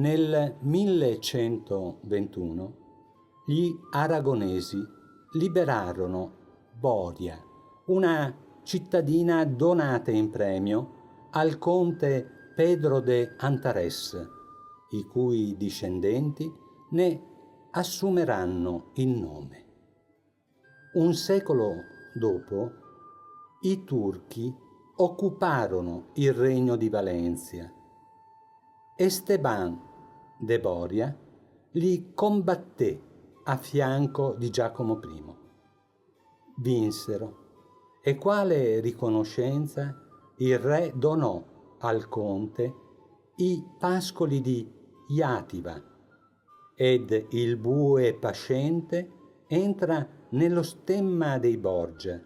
Nel 1121 gli aragonesi liberarono Boria, una cittadina donata in premio al conte Pedro de Antares, i cui discendenti ne assumeranno il nome. Un secolo dopo, i turchi occuparono il regno di Valencia. Esteban de Boria li combatté a fianco di Giacomo I. Vinsero e quale riconoscenza il re donò al conte i pascoli di Jativa ed il bue pascente entra nello stemma dei Borgia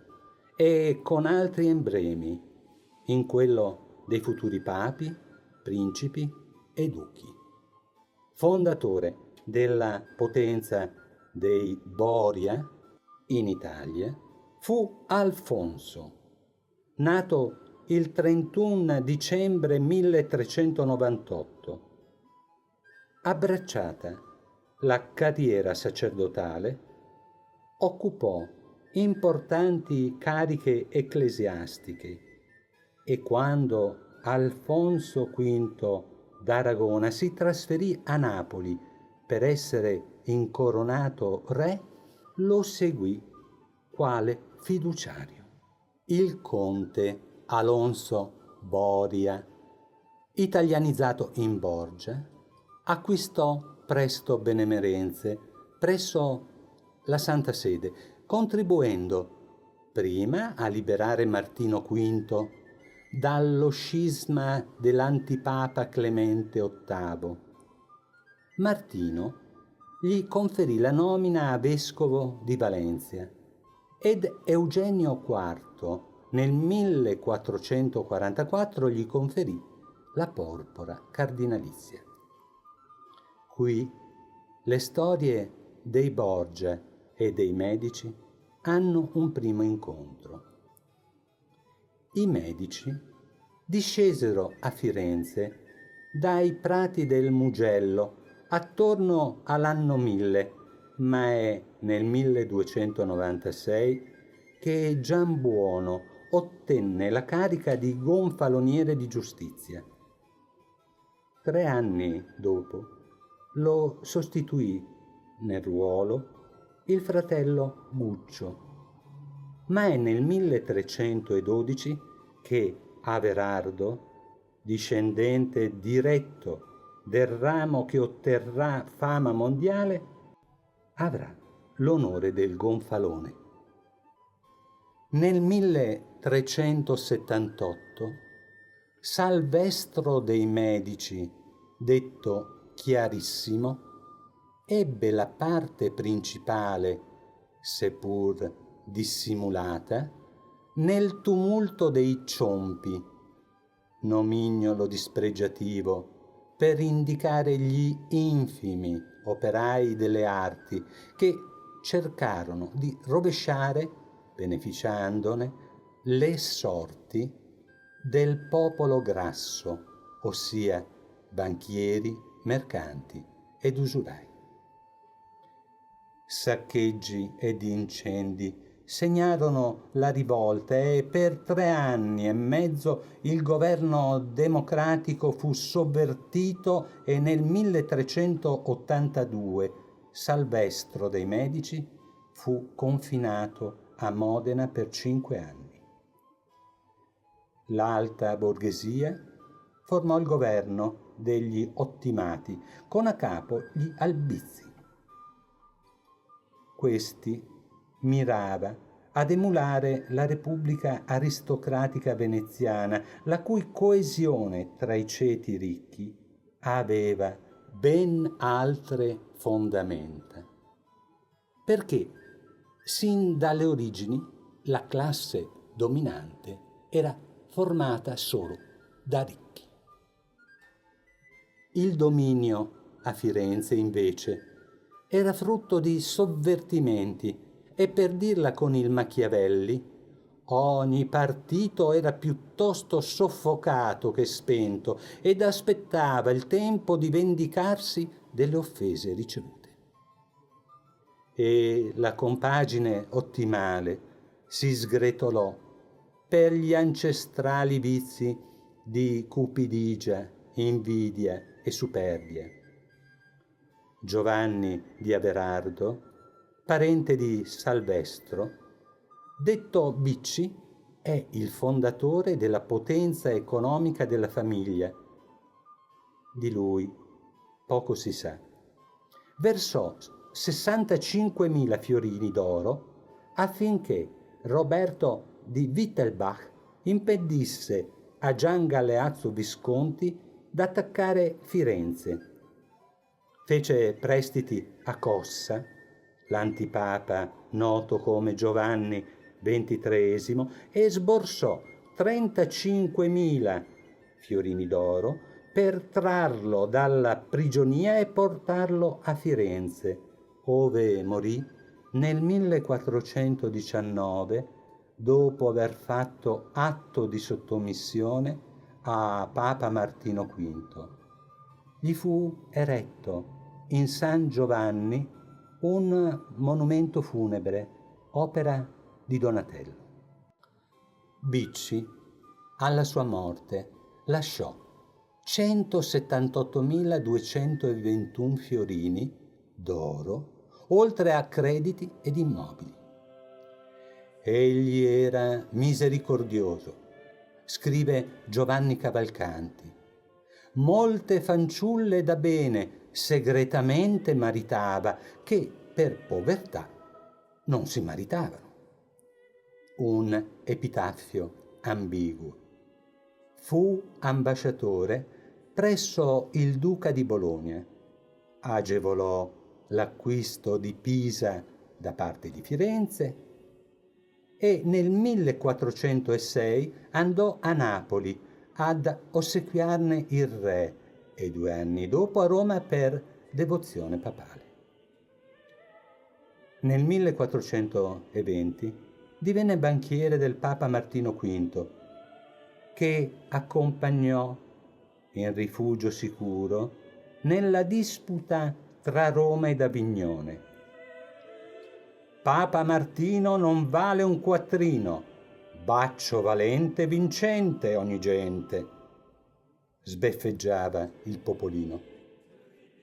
e con altri emblemi in quello dei futuri papi, principi e duchi. Fondatore della potenza dei Boria in Italia fu Alfonso, nato il 31 dicembre 1398. Abbracciata la carriera sacerdotale, occupò importanti cariche ecclesiastiche e quando Alfonso V d'Aragona si trasferì a Napoli per essere incoronato re, lo seguì quale fiduciario. Il conte Alonso Boria, italianizzato in Borgia, acquistò presto benemerenze presso la Santa Sede, contribuendo prima a liberare Martino V dallo scisma dell'antipapa Clemente VIII. Martino gli conferì la nomina a vescovo di Valencia ed Eugenio IV nel 1444 gli conferì la porpora cardinalizia. Qui le storie dei Borgia e dei Medici hanno un primo incontro. I Medici discesero a Firenze dai prati del Mugello attorno all'anno 1000, ma è nel 1296 che Giambuono ottenne la carica di gonfaloniere di giustizia. 3 anni dopo lo sostituì nel ruolo il fratello Guccio, ma è nel 1312 che Averardo, discendente diretto del ramo che otterrà fama mondiale, avrà l'onore del gonfalone. Nel 1378 Salvestro dei Medici, detto Chiarissimo, ebbe la parte principale, seppur dissimulata, nel tumulto dei Ciompi, nomignolo dispregiativo per indicare gli infimi operai delle arti che cercarono di rovesciare, beneficiandone, le sorti del popolo grasso, ossia banchieri, mercanti ed usurai. Saccheggi ed incendi segnarono la rivolta e per 3 anni e mezzo il governo democratico fu sovvertito e nel 1382 Salvestro dei Medici fu confinato a Modena per 5 anni. L'alta borghesia formò il governo degli Ottimati, con a capo gli Albizi. Questi mirava ad emulare la Repubblica aristocratica veneziana, la cui coesione tra i ceti ricchi aveva ben altre fondamenta. Perché sin dalle origini la classe dominante era formata solo da ricchi. Il dominio a Firenze, invece, era frutto di sovvertimenti e, per dirla con il Machiavelli, Ogni partito era piuttosto soffocato che spento ed aspettava il tempo di vendicarsi delle offese ricevute. E la compagine ottimale si sgretolò per gli ancestrali vizi di cupidigia, invidia e superbia. Giovanni di Averardo, parente di Salvestro, detto Bicci, è il fondatore della potenza economica della famiglia. Di lui poco si sa. Versò 65.000 fiorini d'oro affinché Roberto di Wittelbach impedisse a Gian Galeazzo Visconti d'attaccare Firenze. Fece prestiti a Cossa, l'antipapa noto come Giovanni XXIII, e sborsò 35.000 fiorini d'oro per trarlo dalla prigionia e portarlo a Firenze, ove morì nel 1419, dopo aver fatto atto di sottomissione a Papa Martino V. Gli fu eretto in San Giovanni un monumento funebre, opera di Donatello. Bicci, alla sua morte, lasciò 178.221 fiorini d'oro, oltre a crediti ed immobili. Egli era misericordioso, scrive Giovanni Cavalcanti. Molte fanciulle da bene segretamente maritava, che per povertà non si maritavano. Un epitaffio ambiguo. Fu ambasciatore presso il duca di Bologna. Agevolò l'acquisto di Pisa da parte di Firenze e nel 1406 andò a Napoli ad ossequiarne il re e 2 anni dopo a Roma per devozione papale. Nel 1420 divenne banchiere del Papa Martino V, che accompagnò in rifugio sicuro nella disputa tra Roma ed Avignone. Papa Martino non vale un quattrino, baccio valente e vincente ogni gente, sbeffeggiava il popolino.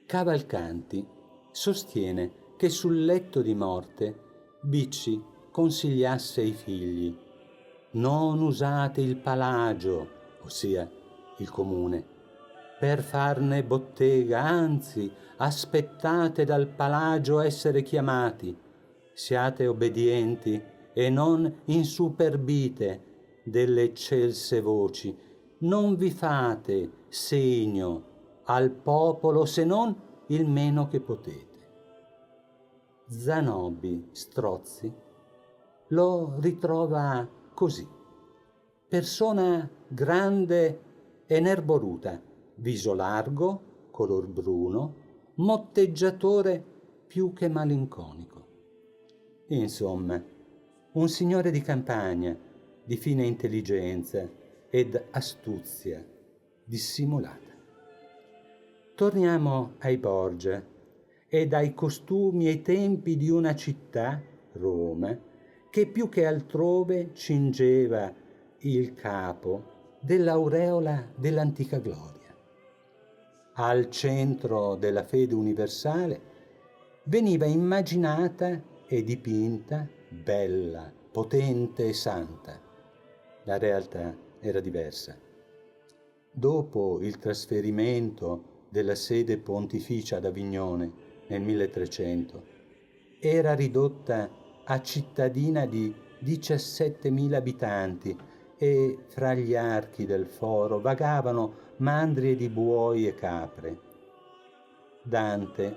Cavalcanti sostiene che sul letto di morte Bicci consigliasse ai figli: non usate il palagio, ossia il comune, per farne bottega, anzi aspettate dal palagio essere chiamati, siate obbedienti e non insuperbite delle eccelse voci, non vi fate segno al popolo se non il meno che potete. Zanobi Strozzi lo ritrova così: persona grande e nerboruta, viso largo, color bruno, motteggiatore più che malinconico. Insomma, un signore di campagna, di fine intelligenza ed astuzia dissimulata. Torniamo ai Borgia ed ai costumi e tempi di una città, Roma, che più che altrove cingeva il capo dell'aureola dell'antica gloria. Al centro della fede universale veniva immaginata e dipinta bella, potente e santa. La realtà era diversa. Dopo il trasferimento della sede pontificia ad Avignone nel 1300, era ridotta a cittadina di 17.000 abitanti e fra gli archi del foro vagavano mandrie di buoi e capre. Dante,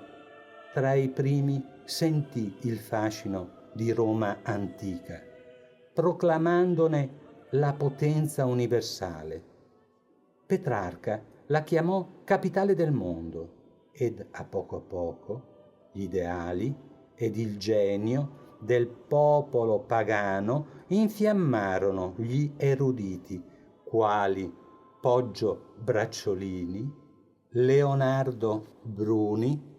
tra i primi, sentì il fascino di Roma antica, proclamandone la potenza universale. Petrarca la chiamò capitale del mondo ed a poco gli ideali ed il genio del popolo pagano infiammarono gli eruditi, quali Poggio Bracciolini, Leonardo Bruni,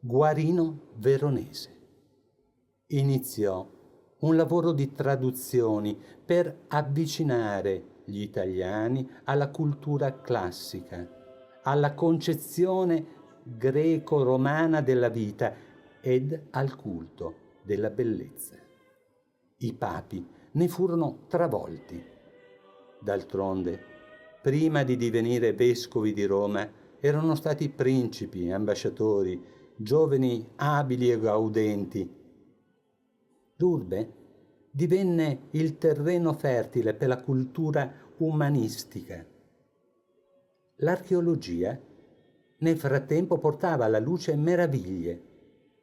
Guarino Veronese. Iniziò un lavoro di traduzioni per avvicinare gli italiani alla cultura classica, alla concezione greco-romana della vita ed al culto della bellezza. I papi ne furono travolti. D'altronde, prima di divenire vescovi di Roma, erano stati principi, ambasciatori, giovani abili e gaudenti. L'urbe divenne il terreno fertile per la cultura umanistica. L'archeologia nel frattempo portava alla luce meraviglie.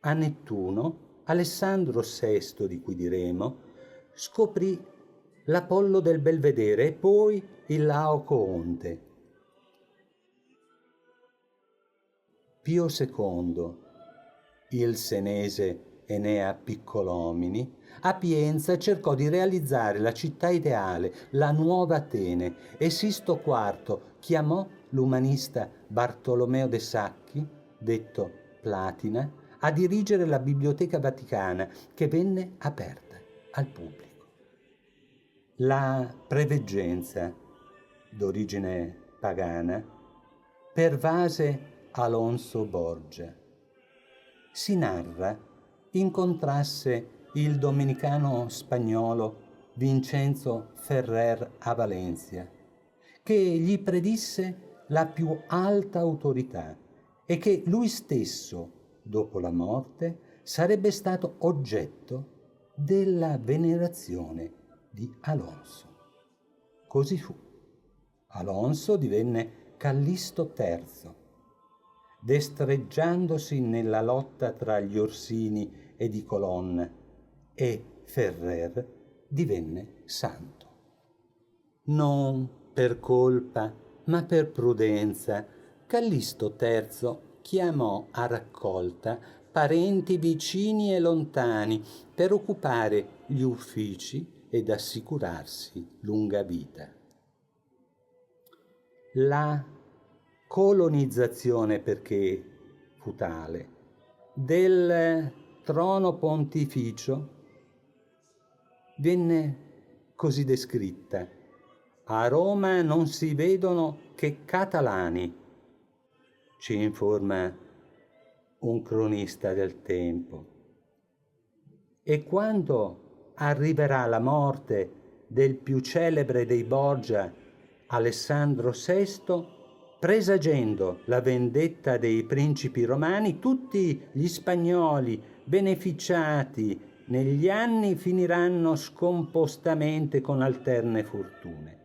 A Nettuno, Alessandro VI, di cui diremo, scoprì l'Apollo del Belvedere e poi il Laocoonte. Pio II, il senese Enea Piccolomini, a Pienza cercò di realizzare la città ideale, la nuova Atene, e Sisto IV chiamò l'umanista Bartolomeo de Sacchi, detto Platina, a dirigere la Biblioteca Vaticana, che venne aperta al pubblico. La preveggenza, d'origine pagana, pervase Alonso Borgia. Si narra incontrasse il domenicano spagnolo Vincenzo Ferrer a Valencia, che gli predisse la più alta autorità e che lui stesso, dopo la morte, sarebbe stato oggetto della venerazione di Alonso. Così fu. Alonso divenne Callisto III, destreggiandosi nella lotta tra gli Orsini e di Colonna, e Ferrer divenne santo. Non per colpa, ma per prudenza, Callisto III chiamò a raccolta parenti vicini e lontani per occupare gli uffici ed assicurarsi lunga vita. La colonizzazione, perché fu tale, del trono pontificio venne così descritta: a Roma non si vedono che catalani, ci informa un cronista del tempo. E quando arriverà la morte del più celebre dei Borgia, Alessandro VI, presagendo la vendetta dei principi romani, tutti gli spagnoli beneficiati negli anni finiranno scompostamente con alterne fortune.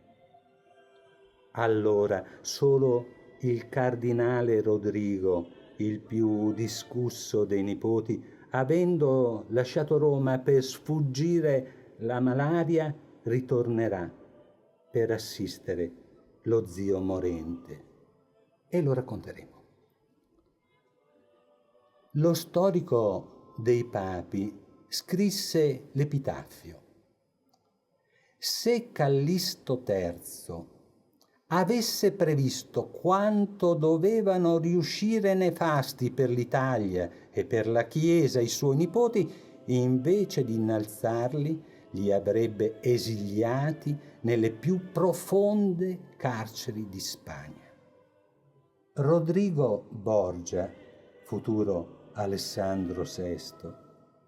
Allora solo il cardinale Rodrigo, il più discusso dei nipoti, avendo lasciato Roma per sfuggire la malaria, ritornerà per assistere lo zio morente. E lo racconteremo. Lo storico dei papi scrisse l'epitaffio: se Callisto III avesse previsto quanto dovevano riuscire nefasti per l'Italia e per la Chiesa i suoi nipoti, invece di innalzarli, li avrebbe esiliati nelle più profonde carceri di Spagna. Rodrigo Borgia, futuro Alessandro VI,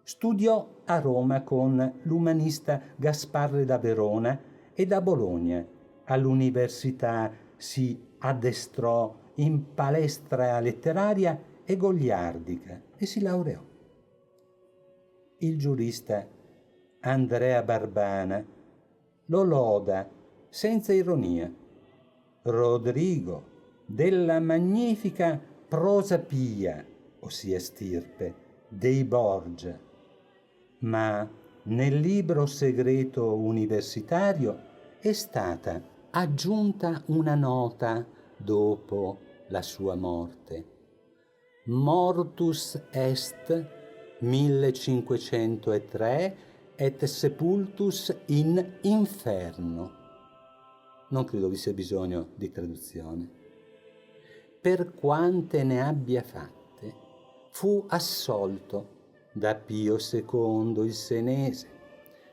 studiò a Roma con l'umanista Gasparre da Verona e da Bologna. All'università si addestrò in palestra letteraria e goliardica e si laureò. Il giurista Andrea Barbana lo loda senza ironia. Rodrigo, della magnifica prosa pia, ossia stirpe, dei Borgia, ma nel libro segreto universitario è stata aggiunta una nota dopo la sua morte: mortus est 1503 et sepultus in inferno. Non credo vi sia bisogno di traduzione. Per quante ne abbia fatte, fu assolto da Pio II il Senese,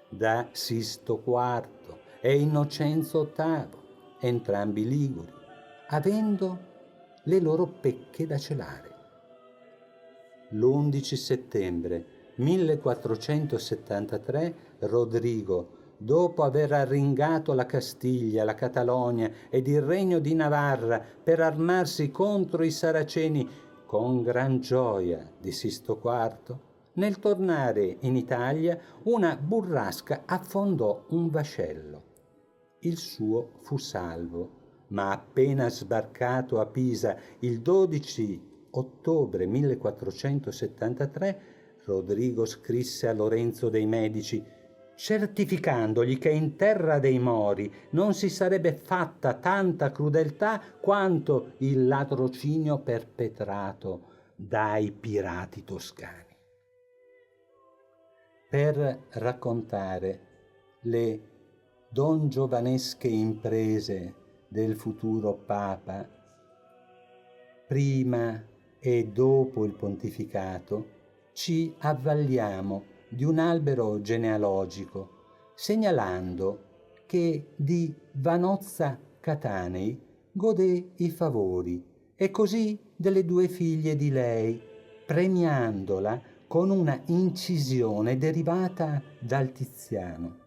da Sisto IV e Innocenzo VIII, entrambi liguri, avendo le loro pecche da celare. L'11 settembre 1473 Rodrigo, dopo aver arringato la Castiglia, la Catalogna ed il regno di Navarra per armarsi contro i Saraceni, con gran gioia di Sisto IV, nel tornare in Italia una burrasca affondò un vascello. Il suo fu salvo, ma appena sbarcato a Pisa il 12 ottobre 1473, Rodrigo scrisse a Lorenzo dei Medici, certificandogli che in terra dei Mori non si sarebbe fatta tanta crudeltà quanto il latrocinio perpetrato dai pirati toscani. Per raccontare le dongiovanesche imprese del futuro Papa prima e dopo il pontificato, ci avvalliamo di un albero genealogico, segnalando che di Vanozza Catanei godé i favori e così delle due figlie di lei, premiandola con una incisione derivata dal Tiziano.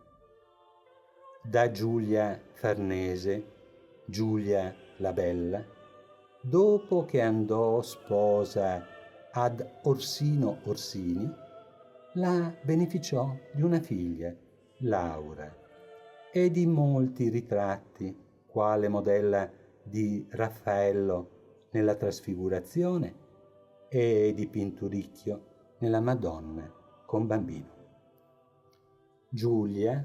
Da Giulia Farnese, Giulia la Bella, dopo che andò sposa ad Orsino Orsini, la beneficiò di una figlia, Laura, e di molti ritratti, quale modella di Raffaello nella Trasfigurazione e di Pinturicchio nella Madonna con bambino. Giulia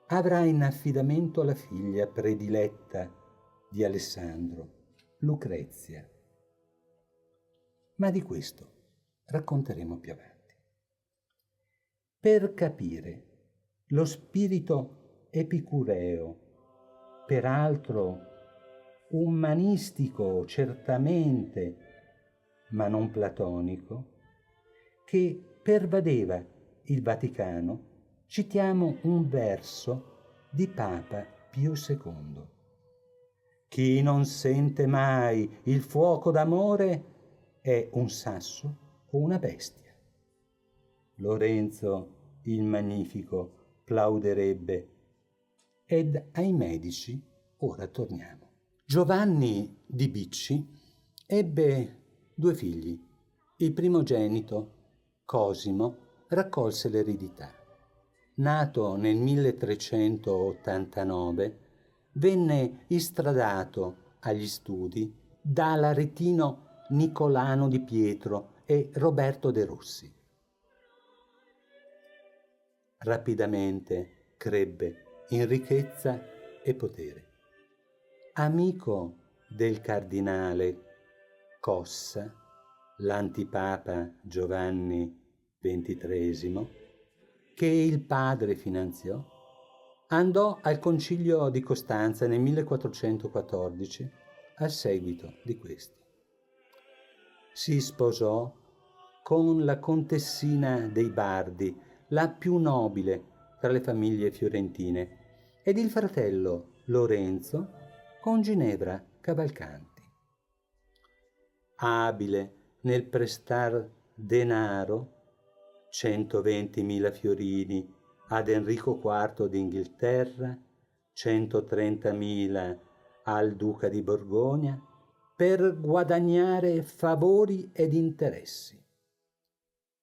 avrà in affidamento la figlia prediletta di Alessandro, Lucrezia. Ma di questo racconteremo più avanti. Per capire lo spirito epicureo, peraltro umanistico certamente, ma non platonico, che pervadeva il Vaticano, citiamo un verso di Papa Pio II. Chi non sente mai il fuoco d'amore è un sasso o una bestia. Lorenzo il Magnifico plauderebbe. Ed ai Medici ora torniamo. Giovanni di Bicci ebbe due figli. Il primogenito, Cosimo, raccolse l'eredità. Nato nel 1389, venne istradato agli studi dall'aretino Nicolano di Pietro e Roberto de' Rossi. Rapidamente crebbe in ricchezza e potere. Amico del cardinale Cossa, l'antipapa Giovanni XXIII, che il padre finanziò, andò al concilio di Costanza nel 1414 al seguito di questi. Si sposò con la contessina dei Bardi, la più nobile tra le famiglie fiorentine, ed il fratello Lorenzo con Ginevra Cavalcanti. Abile nel prestar denaro, 120.000 fiorini ad Enrico IV d'Inghilterra, 130.000 al duca di Borgogna, per guadagnare favori ed interessi.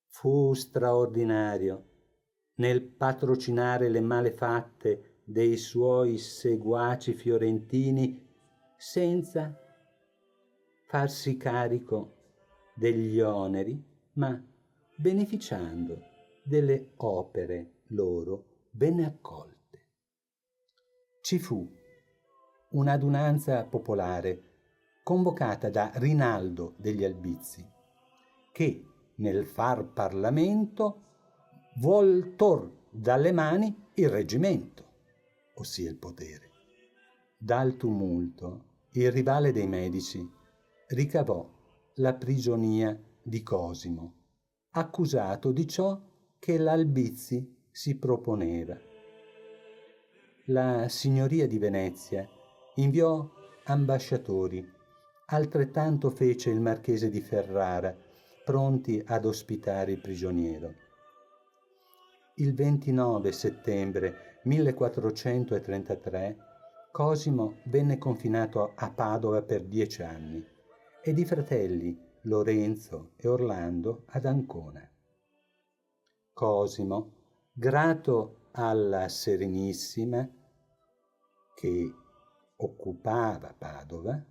Fu straordinario nel patrocinare le malefatte dei suoi seguaci fiorentini senza farsi carico degli oneri, ma beneficiando delle opere loro ben accolte. Ci fu un'adunanza popolare convocata da Rinaldo degli Albizzi, che nel far Parlamento, voltor dalle mani il reggimento, ossia il potere. Dal tumulto, il rivale dei Medici ricavò la prigionia di Cosimo, accusato di ciò che l'Albizzi si proponeva. La signoria di Venezia inviò ambasciatori, altrettanto fece il marchese di Ferrara, pronti ad ospitare il prigioniero. Il 29 settembre 1433 Cosimo venne confinato a Padova per 10 anni ed i fratelli Lorenzo e Orlando ad Ancona. Cosimo, grato alla Serenissima, che occupava Padova,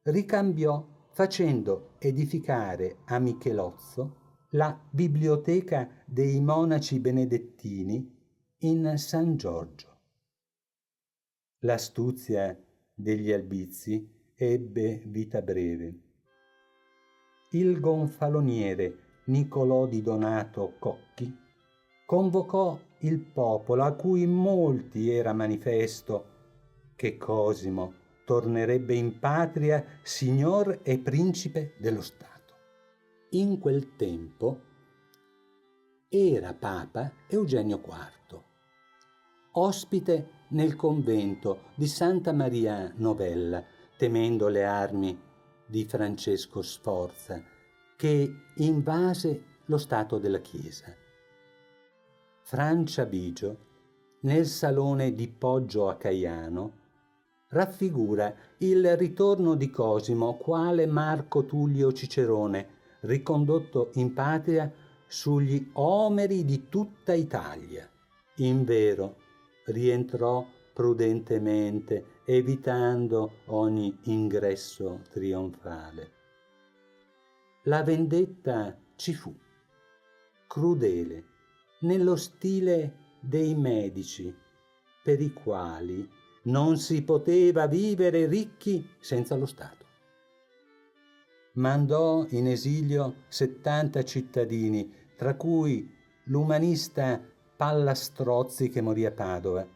ricambiò facendo edificare a Michelozzo la biblioteca dei monaci benedettini in San Giorgio. L'astuzia degli Albizzi ebbe vita breve. Il gonfaloniere Niccolò di Donato Cocchi convocò il popolo, a cui molti era manifesto che Cosimo tornerebbe in patria signor e principe dello Stato. In quel tempo era Papa Eugenio IV, ospite nel convento di Santa Maria Novella, temendo le armi di Francesco Sforza, che invase lo stato della Chiesa. Francia Bigio, nel salone di Poggio a Caiano, raffigura il ritorno di Cosimo quale Marco Tullio Cicerone, ricondotto in patria sugli omeri di tutta Italia. Invero, rientrò prudentemente, evitando ogni ingresso trionfale. La vendetta ci fu, crudele, nello stile dei Medici, per i quali non si poteva vivere ricchi senza lo Stato. Mandò in esilio 70 cittadini, tra cui l'umanista Pallastrozzi, che morì a Padova,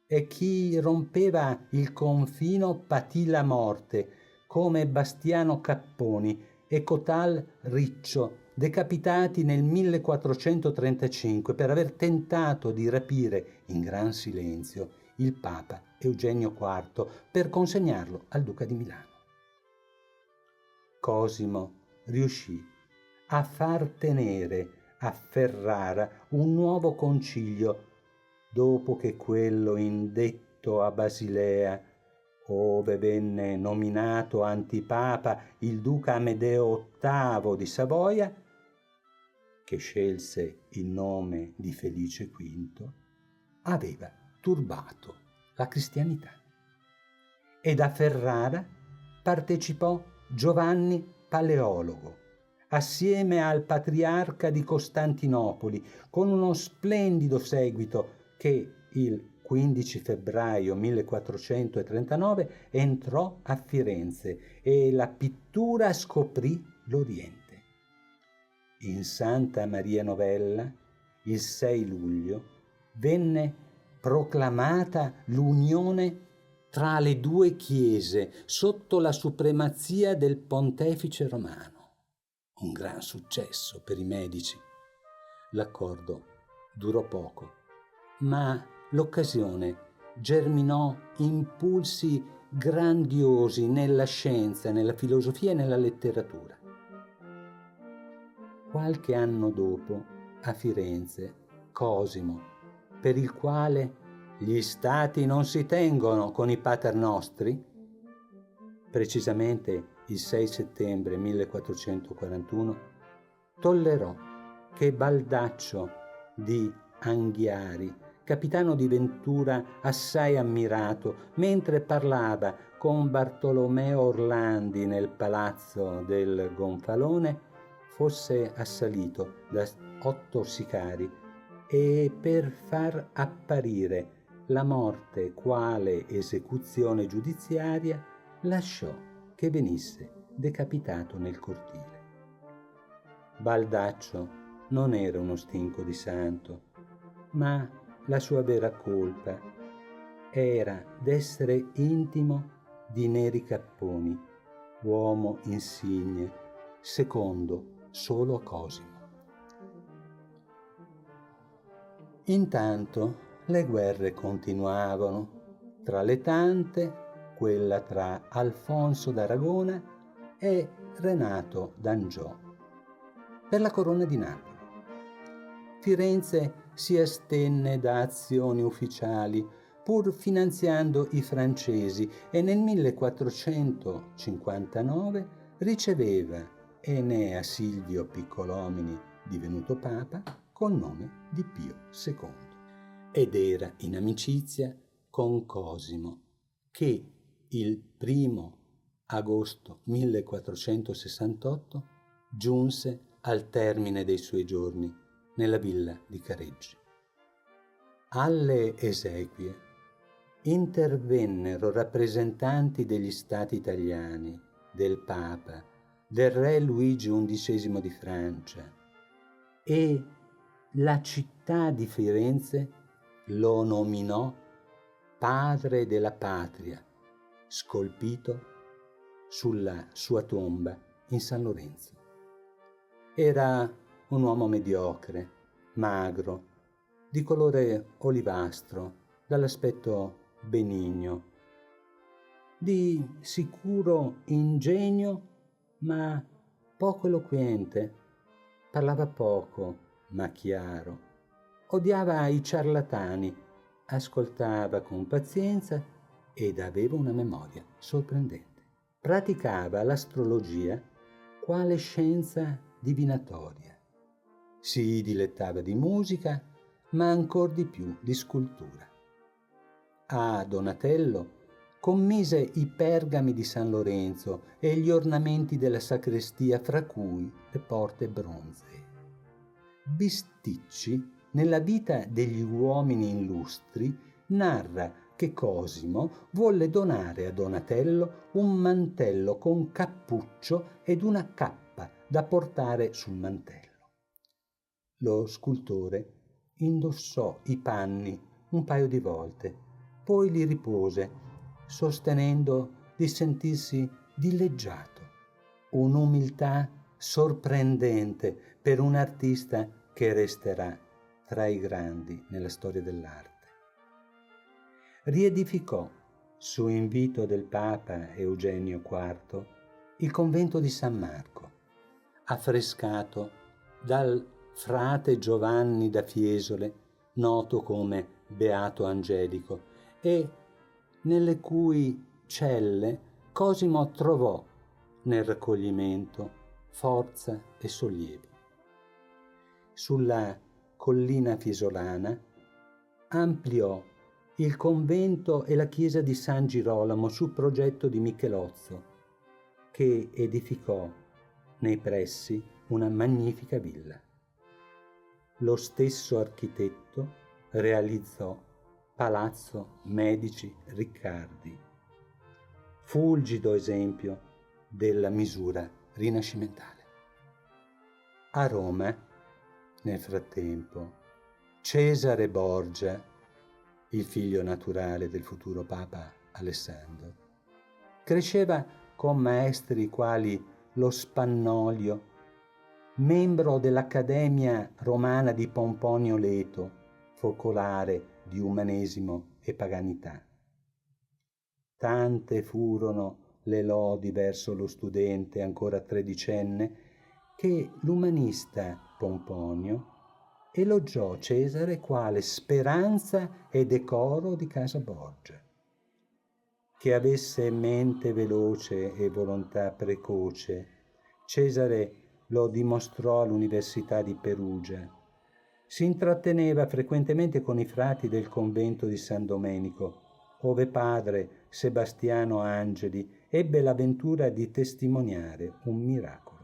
e chi rompeva il confino patì la morte, come Bastiano Capponi e Cotal Riccio, decapitati nel 1435 per aver tentato di rapire in gran silenzio il Papa Eugenio IV per consegnarlo al Duca di Milano. Cosimo riuscì a far tenere a Ferrara un nuovo concilio dopo che quello indetto a Basilea, ove venne nominato antipapa il duca Amedeo VIII di Savoia, che scelse il nome di Felice V, aveva turbato la cristianità. Ed a Ferrara partecipò Giovanni Paleologo, assieme al patriarca di Costantinopoli, con uno splendido seguito che il 15 febbraio 1439 entrò a Firenze e la pittura scoprì l'Oriente. In Santa Maria Novella, il 6 luglio, venne proclamata l'unione tra le due chiese sotto la supremazia del pontefice romano. Un gran successo per i Medici. L'accordo durò poco, ma l'occasione germinò impulsi grandiosi nella scienza, nella filosofia e nella letteratura. Qualche anno dopo, a Firenze, Cosimo, per il quale gli stati non si tengono con i paternostri, precisamente il 6 settembre 1441, tollerò che Baldaccio di Anghiari, capitano di Ventura assai ammirato, mentre parlava con Bartolomeo Orlandi nel palazzo del Gonfalone, fosse assalito da 8 sicari e per far apparire la morte quale esecuzione giudiziaria lasciò che venisse decapitato nel cortile. Baldaccio non era uno stinco di santo, ma la sua vera colpa era d'essere intimo di Neri Capponi, uomo insigne, secondo solo a Cosimo. Intanto le guerre continuavano, tra le tante quella tra Alfonso d'Aragona e Renato d'Angiò, per la corona di Napoli. Firenze si astenne da azioni ufficiali, pur finanziando i francesi, e nel 1459 riceveva Enea Silvio Piccolomini, divenuto papa, col nome di Pio II, ed era in amicizia con Cosimo, che il 1° agosto 1468 giunse al termine dei suoi giorni nella villa di Careggi. Alle esequie intervennero rappresentanti degli stati italiani, del Papa, del re Luigi XI di Francia, e la città di Firenze lo nominò padre della patria, scolpito sulla sua tomba in San Lorenzo. Era un uomo mediocre, magro, di colore olivastro, dall'aspetto benigno, di sicuro ingegno, ma poco eloquente. Parlava poco, ma chiaro. Odiava i ciarlatani, ascoltava con pazienza ed aveva una memoria sorprendente. Praticava l'astrologia quale scienza divinatoria. Si dilettava di musica, ma ancor di più di scultura. A Donatello commise i pergami di San Lorenzo e gli ornamenti della sacrestia, fra cui le porte bronzee. Bisticci, nella vita degli uomini illustri, narra che Cosimo volle donare a Donatello un mantello con cappuccio ed una cappa da portare sul mantello. Lo scultore indossò i panni un paio di volte, poi li ripose, sostenendo di sentirsi dileggiato. Un'umiltà sorprendente per un artista che resterà tra i grandi nella storia dell'arte. Riedificò, su invito del Papa Eugenio IV, il convento di San Marco, affrescato dal frate Giovanni da Fiesole, noto come Beato Angelico, e nelle cui celle Cosimo trovò nel raccoglimento forza e sollievo. Sulla collina fiesolana ampliò il convento e la chiesa di San Girolamo su progetto di Michelozzo, che edificò nei pressi una magnifica villa. Lo stesso architetto realizzò Palazzo Medici Riccardi, fulgido esempio della misura rinascimentale. A Roma, nel frattempo, Cesare Borgia, il figlio naturale del futuro Papa Alessandro, cresceva con maestri quali lo Spannolio, membro dell'Accademia Romana di Pomponio Leto, focolare di umanesimo e paganità. Tante furono le lodi verso lo studente ancora tredicenne che l'umanista Pomponio elogiò Cesare quale speranza e decoro di casa Borgia. Che avesse mente veloce e volontà precoce, Cesare lo dimostrò all'Università di Perugia. Si intratteneva frequentemente con i frati del convento di San Domenico, ove padre Sebastiano Angeli ebbe la ventura di testimoniare un miracolo.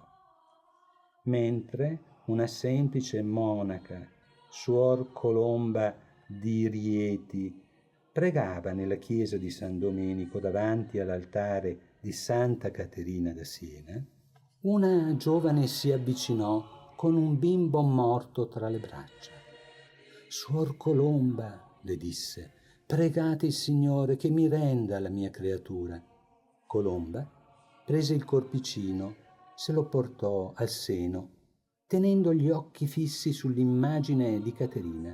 Mentre una semplice monaca, Suor Colomba di Rieti, pregava nella chiesa di San Domenico davanti all'altare di Santa Caterina da Siena, una giovane si avvicinò con un bimbo morto tra le braccia. «Suor Colomba», le disse, «pregate il Signore che mi renda la mia creatura». Colomba prese il corpicino, se lo portò al seno, tenendo gli occhi fissi sull'immagine di Caterina.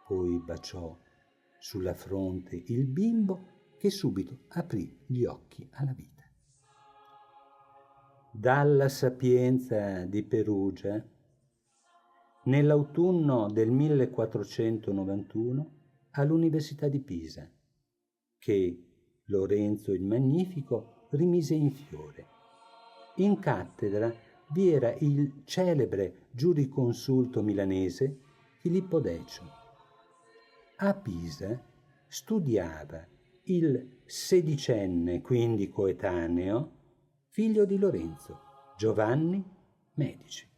Poi baciò sulla fronte il bimbo, che subito aprì gli occhi alla vita. Dalla Sapienza di Perugia, nell'autunno del 1491, all'Università di Pisa, che Lorenzo il Magnifico rimise in fiore. In cattedra vi era il celebre giuriconsulto milanese Filippo Decio. A Pisa studiava il sedicenne, quindi coetaneo, figlio di Lorenzo, Giovanni Medici.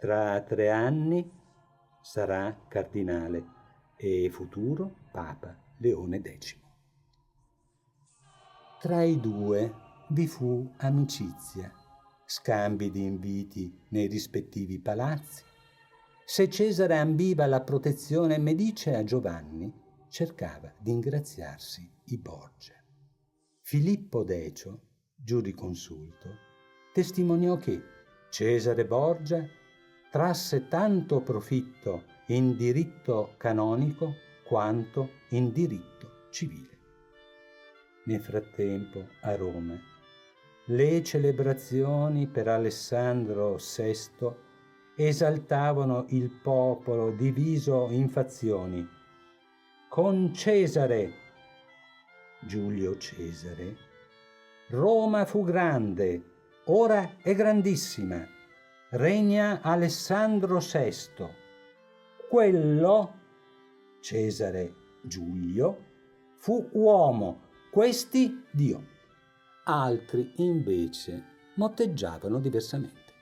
Tra 3 anni sarà cardinale e futuro Papa Leone X. Tra i due vi fu amicizia, scambi di inviti nei rispettivi palazzi. Se Cesare ambiva alla protezione medicea, Giovanni cercava di ingraziarsi i Borgia. Filippo Decio, giuriconsulto, testimoniò che Cesare Borgia trasse tanto profitto in diritto canonico quanto in diritto civile. Nel frattempo, a Roma, le celebrazioni per Alessandro VI esaltavano il popolo diviso in fazioni. Con Cesare, Giulio Cesare, Roma fu grande, ora è grandissima. Regna Alessandro VI. Quello, Cesare Giulio, fu uomo, questi Dio. Altri invece motteggiavano diversamente.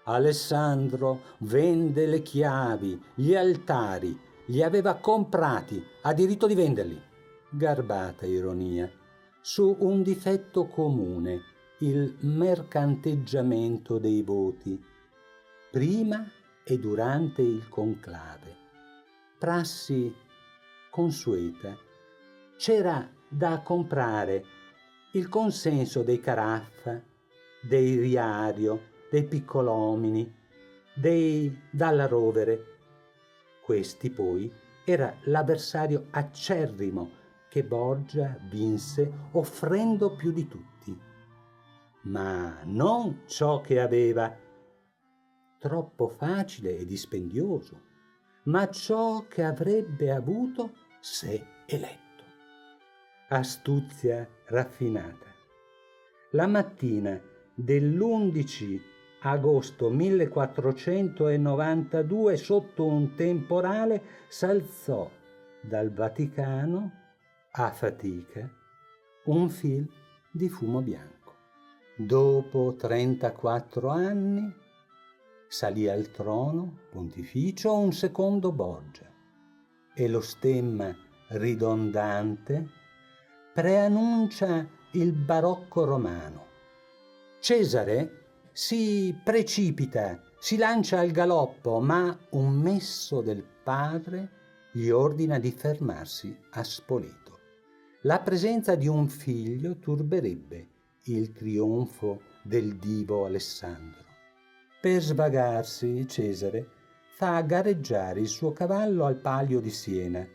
Alessandro vende le chiavi, gli altari, li aveva comprati, ha diritto di venderli. Garbata ironia su un difetto comune, il mercanteggiamento dei voti, prima e durante il conclave. Prassi consueta. C'era da comprare il consenso dei Caraffa, dei Riario, dei Piccolomini, dei Dalla Rovere. Questi poi era l'avversario acerrimo che Borgia vinse offrendo più di tutti, ma non ciò che aveva, troppo facile e dispendioso, ma ciò che avrebbe avuto se eletto. Astuzia raffinata. La mattina dell'11 agosto 1492, sotto un temporale, s'alzò dal Vaticano a fatica un fil di fumo bianco. Dopo 34 anni salì al trono pontificio un secondo Borgia e lo stemma ridondante preannuncia il barocco romano. Cesare si precipita, si lancia al galoppo, ma un messo del padre gli ordina di fermarsi a Spoleto. La presenza di un figlio turberebbe il trionfo del divo Alessandro. Per svagarsi, Cesare fa gareggiare il suo cavallo al Palio di Siena.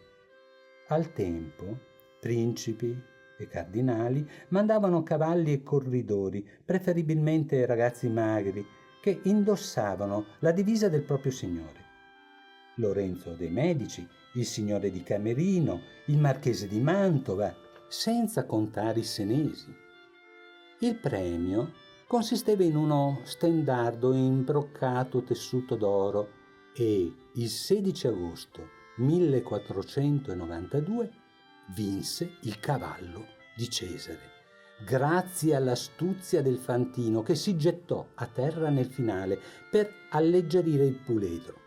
Al tempo, principi e cardinali mandavano cavalli e corridori, preferibilmente ragazzi magri, che indossavano la divisa del proprio signore. Lorenzo de' Medici, il signore di Camerino, il marchese di Mantova, senza contare i senesi. Il premio consisteva in uno stendardo in broccato tessuto d'oro e il 16 agosto 1492 vinse il cavallo di Cesare, grazie all'astuzia del fantino che si gettò a terra nel finale per alleggerire il puledro.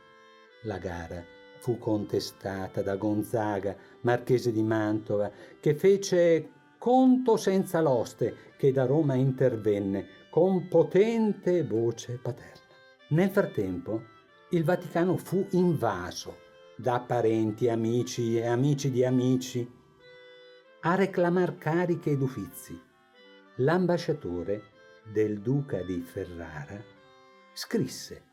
La gara fu contestata da Gonzaga, marchese di Mantova, che fece conto senza l'oste, che da Roma intervenne con potente voce paterna. Nel frattempo, il Vaticano fu invaso da parenti, amici e amici di amici a reclamar cariche ed uffizi. L'ambasciatore del duca di Ferrara scrisse: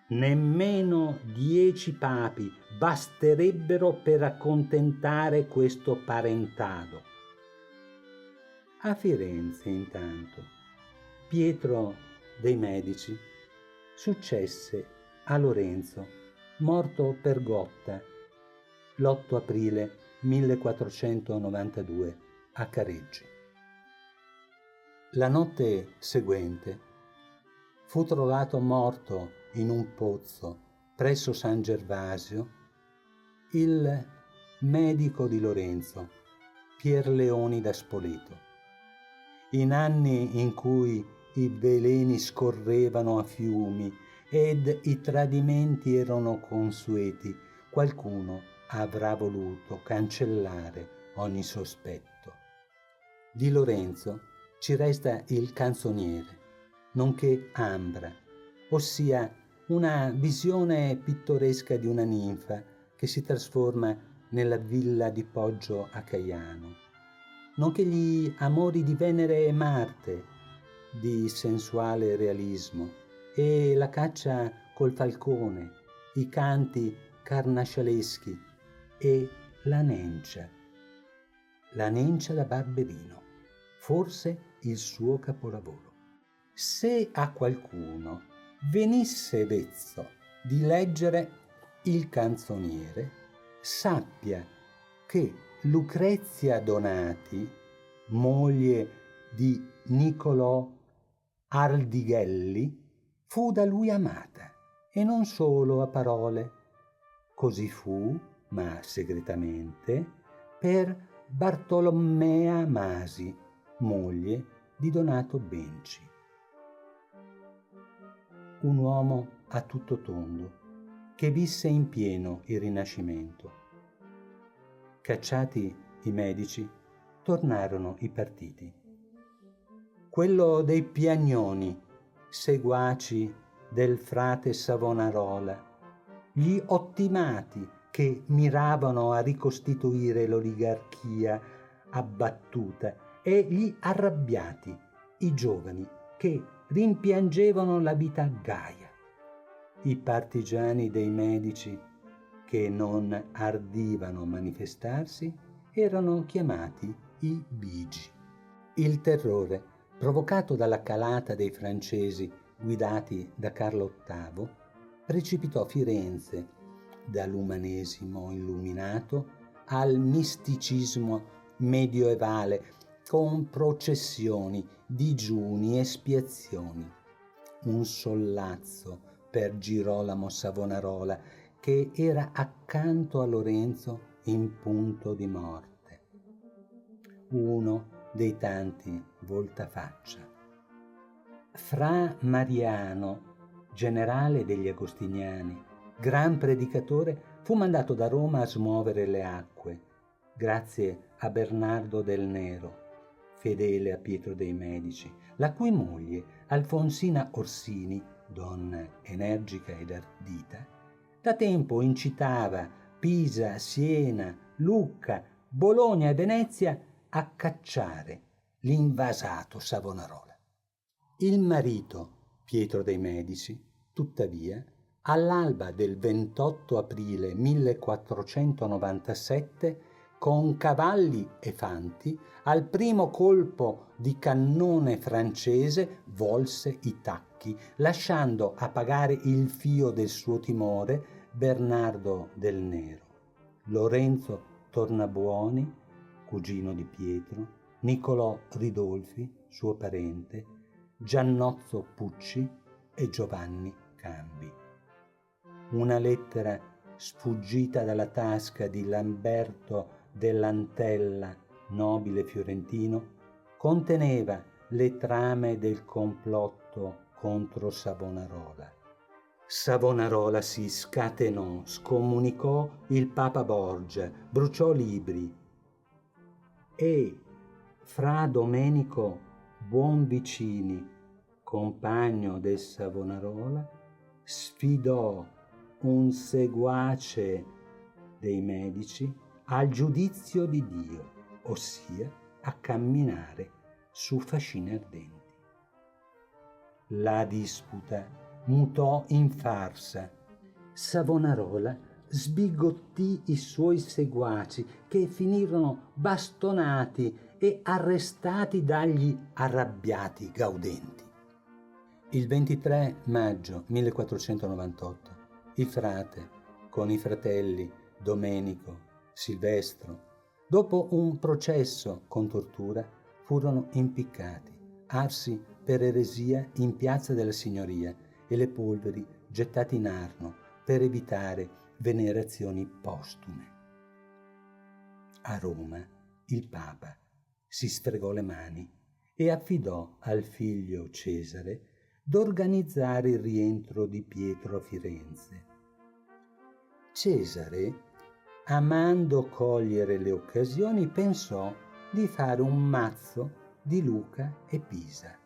nemmeno 10 papi basterebbero per accontentare questo parentado. A Firenze, intanto, Pietro dei Medici successe a Lorenzo, morto per gotta l'8 aprile 1492 a Careggi. La notte seguente fu trovato morto in un pozzo presso San Gervasio il medico di Lorenzo, Pier Leoni da Spoleto. In anni in cui i veleni scorrevano a fiumi ed i tradimenti erano consueti, qualcuno avrà voluto cancellare ogni sospetto. Di Lorenzo ci resta il canzoniere, nonché Ambra, ossia una visione pittoresca di una ninfa che si trasforma nella villa di Poggio a Caiano, nonché gli amori di Venere e Marte, di sensuale realismo, e la caccia col falcone, i canti carnascialeschi e la nencia da Barberino, forse il suo capolavoro. Se a qualcuno venisse vezzo di leggere il canzoniere, sappia che Lucrezia Donati, moglie di Niccolò Ardighelli, fu da lui amata, e non solo a parole. Così fu, ma segretamente, per Bartolommea Masi, moglie di Donato Benci. Un uomo a tutto tondo, che visse in pieno il Rinascimento. Cacciati i Medici, tornarono i partiti. Quello dei Piagnoni, seguaci del frate Savonarola, gli ottimati che miravano a ricostituire l'oligarchia abbattuta, e gli arrabbiati, i giovani che rimpiangevano la vita gaia, i partigiani dei Medici che non ardivano manifestarsi erano chiamati i Bigi. Il terrore provocato dalla calata dei francesi guidati da Carlo VIII precipitò Firenze dall'umanesimo illuminato al misticismo medioevale, con processioni, digiuni, espiazioni. Un sollazzo per Girolamo Savonarola, che era accanto a Lorenzo in punto di morte. Uno dei tanti voltafaccia. Fra Mariano, generale degli Agostiniani, gran predicatore, fu mandato da Roma a smuovere le acque, grazie a Bernardo del Nero, fedele a Pietro dei Medici, la cui moglie, Alfonsina Orsini, donna energica ed ardita, da tempo incitava Pisa, Siena, Lucca, Bologna e Venezia a cacciare l'invasato Savonarola. Il marito, Pietro dei Medici, tuttavia, all'alba del 28 aprile 1497, con cavalli e fanti, al primo colpo di cannone francese volse i tacchi, lasciando a pagare il fio del suo timore Bernardo del Nero, Lorenzo Tornabuoni, cugino di Pietro, Niccolò Ridolfi, suo parente, Giannozzo Pucci e Giovanni Cambi. Una lettera sfuggita dalla tasca di Lamberto dell'Antella, nobile fiorentino, conteneva le trame del complotto contro Savonarola. Savonarola si scatenò, scomunicò il Papa Borgia, bruciò libri e Fra Domenico Buonvicini, compagno del Savonarola, sfidò un seguace dei Medici al giudizio di Dio, ossia a camminare su fascine ardenti. La disputa mutò in farsa. Savonarola sbigottì i suoi seguaci, che finirono bastonati e arrestati dagli arrabbiati gaudenti. Il 23 maggio 1498 il frate, con i fratelli Domenico, Silvestro, dopo un processo con tortura, furono impiccati, arsi per eresia in piazza della Signoria e le polveri gettate in Arno per evitare venerazioni postume. A Roma il Papa si sfregò le mani e affidò al figlio Cesare d'organizzare il rientro di Pietro a Firenze. Cesare, amando cogliere le occasioni, pensò di fare un mazzo di Luca e Pisa.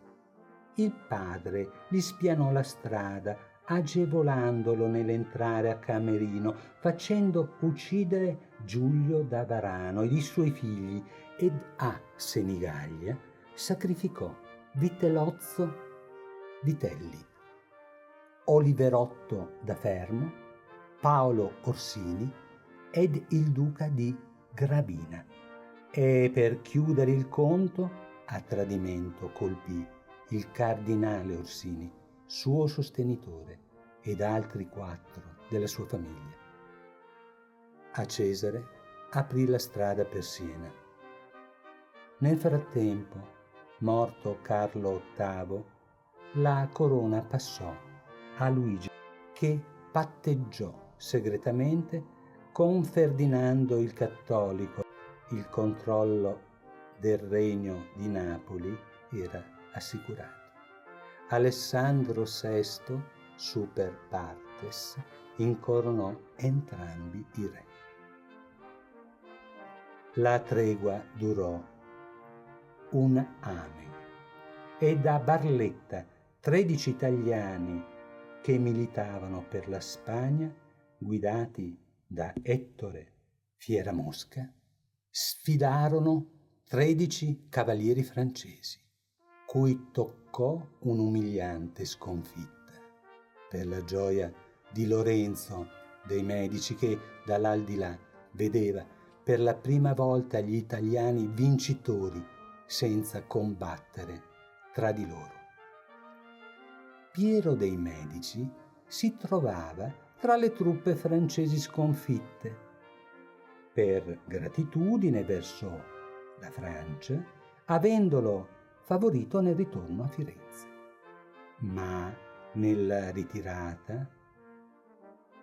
Il padre gli spianò la strada, agevolandolo nell'entrare a Camerino, facendo uccidere Giulio da Varano ed i suoi figli, ed a Senigallia sacrificò Vitellozzo Vitelli, Oliverotto da Fermo, Paolo Orsini ed il duca di Gravina, e per chiudere il conto a tradimento colpì il cardinale Orsini, suo sostenitore, ed altri 4 della sua famiglia. A Cesare aprì la strada per Siena. Nel frattempo, morto Carlo VIII, la corona passò a Luigi, che patteggiò segretamente con Ferdinando il Cattolico. Il controllo del regno di Napoli era assicurato. Alessandro VI, super partes, incoronò entrambi i re. La tregua durò un amen e da Barletta 13 italiani che militavano per la Spagna, guidati da Ettore Fieramosca, sfidarono 13 cavalieri francesi, cui toccò un'umiliante sconfitta. Per la gioia di Lorenzo dei Medici, che dall'aldilà vedeva per la prima volta gli italiani vincitori senza combattere tra di loro. Piero dei Medici si trovava tra le truppe francesi sconfitte. Per gratitudine verso la Francia, avendolo favorito nel ritorno a Firenze. Ma nella ritirata,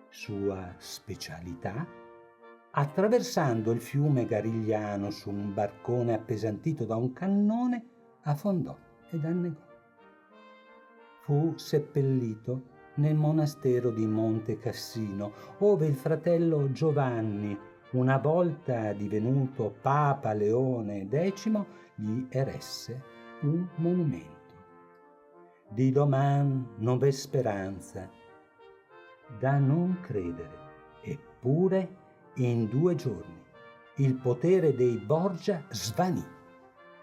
sua specialità, attraversando il fiume Garigliano su un barcone appesantito da un cannone, affondò ed annegò. Fu seppellito nel monastero di Monte Cassino, ove il fratello Giovanni, una volta divenuto Papa Leone X, gli eresse un monumento. Di doman non v'è speranza, da non credere, eppure in 2 giorni il potere dei Borgia svanì.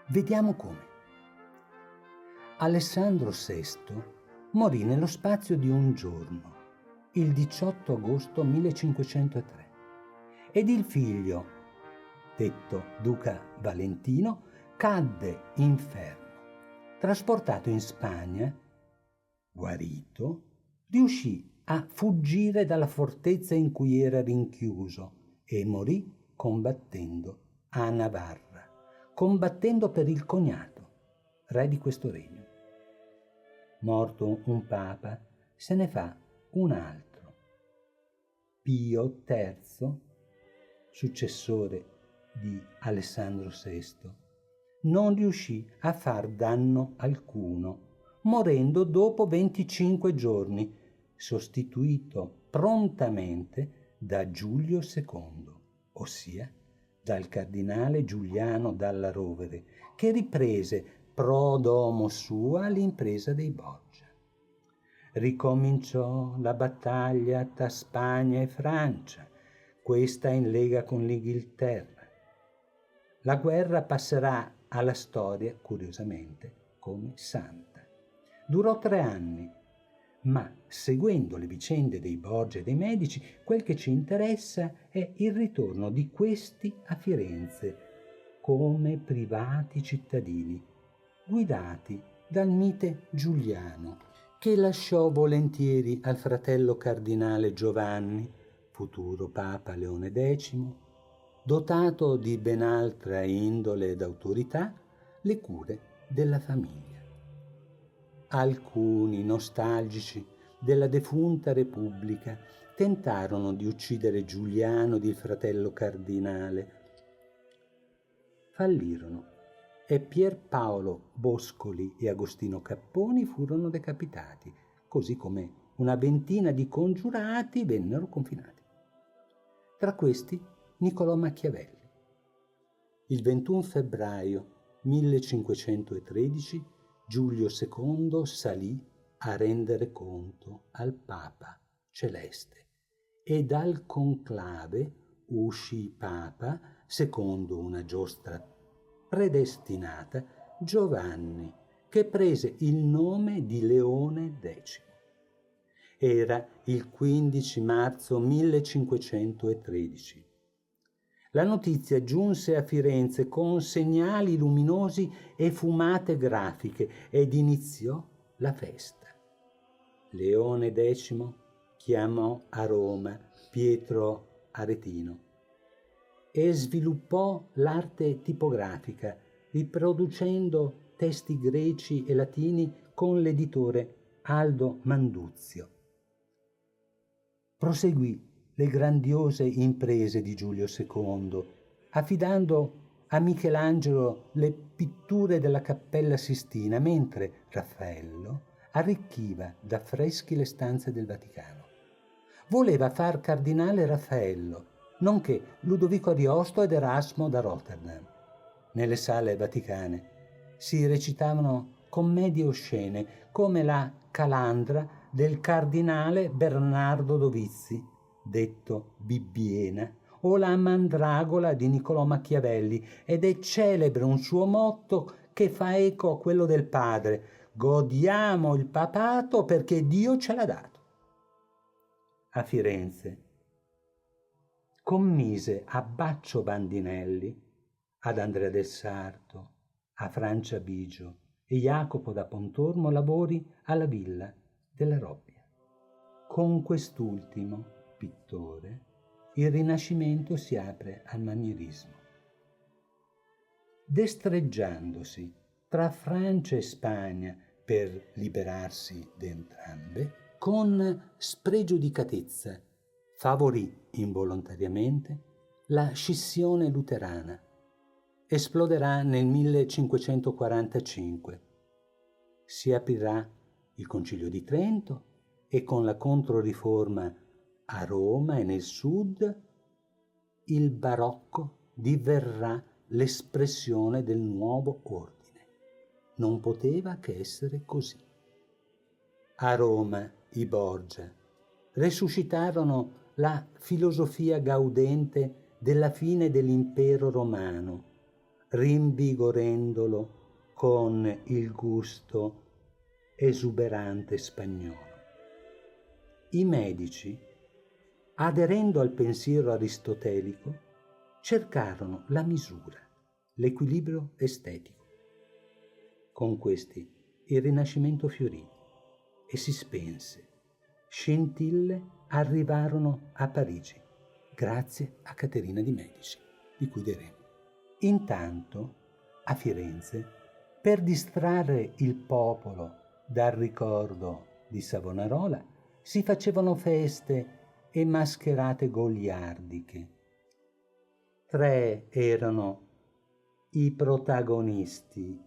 Vediamo come. Alessandro VI morì nello spazio di un giorno, il 18 agosto 1503, ed il figlio, detto Duca Valentino, cadde infermo. Trasportato in Spagna, guarito, riuscì a fuggire dalla fortezza in cui era rinchiuso e morì combattendo a Navarra, combattendo per il cognato, re di questo regno. Morto un papa, se ne fa un altro. Pio III, successore di Alessandro VI, non riuscì a far danno alcuno, morendo dopo 25 giorni, sostituito prontamente da Giulio II, ossia dal cardinale Giuliano Dalla Rovere, che riprese pro domo sua l'impresa dei Borgia. ricominciò la battaglia tra Spagna e Francia, questa in lega con l'Inghilterra. La guerra passerà alla storia, curiosamente, come santa. Durò 3 anni, ma seguendo le vicende dei Borgia e dei Medici, quel che ci interessa è il ritorno di questi a Firenze come privati cittadini, guidati dal mite Giuliano, che lasciò volentieri al fratello cardinale Giovanni, futuro Papa Leone X, dotato di ben altra indole ed autorità, le cure della famiglia. Alcuni nostalgici della defunta Repubblica tentarono di uccidere Giuliano ed il fratello cardinale. Fallirono e Pierpaolo Boscoli e Agostino Capponi furono decapitati, così come una ventina di congiurati vennero confinati. Tra questi Niccolò Machiavelli. Il 21 febbraio 1513 Giulio II salì a rendere conto al Papa Celeste e dal conclave uscì Papa, secondo una giostra predestinata, Giovanni, che prese il nome di Leone X. Era il 15 marzo 1513. La notizia giunse a Firenze con segnali luminosi e fumate grafiche ed iniziò la festa. Leone X chiamò a Roma Pietro Aretino e sviluppò l'arte tipografica, riproducendo testi greci e latini con l'editore Aldo Manduzio. Proseguì le grandiose imprese di Giulio II, affidando a Michelangelo le pitture della Cappella Sistina, mentre Raffaello arricchiva d'affreschi le stanze del Vaticano. Voleva far cardinale Raffaello, nonché Ludovico Ariosto ed Erasmo da Rotterdam. Nelle sale vaticane si recitavano commedie oscene come la Calandra del cardinale Bernardo Dovizi, detto Bibbiena, o la Mandragola di Niccolò Machiavelli, ed è celebre un suo motto che fa eco a quello del padre: godiamo il papato perché Dio ce l'ha dato. A Firenze commise a Baccio Bandinelli, ad Andrea del Sarto, a Francia Bigio e Jacopo da Pontormo lavori alla Villa della Robbia. Con quest'ultimo pittore il Rinascimento si apre al manierismo. Destreggiandosi tra Francia e Spagna per liberarsi di entrambe, con spregiudicatezza favorì involontariamente la scissione luterana. Esploderà nel 1545. Si aprirà il Concilio di Trento e con la Controriforma a Roma e nel sud il barocco diverrà l'espressione del nuovo ordine. Non poteva che essere così. A Roma i Borgia resuscitarono la filosofia gaudente della fine dell'impero romano, rinvigorendolo con il gusto esuberante spagnolo. I Medici, aderendo al pensiero aristotelico, cercarono la misura, l'equilibrio estetico. Con questi il Rinascimento fiorì e si spense. Scintille arrivarono a Parigi, grazie a Caterina di Medici, di cui diremo. Intanto, a Firenze, per distrarre il popolo dal ricordo di Savonarola, si facevano feste e mascherate goliardiche. 3 erano i protagonisti,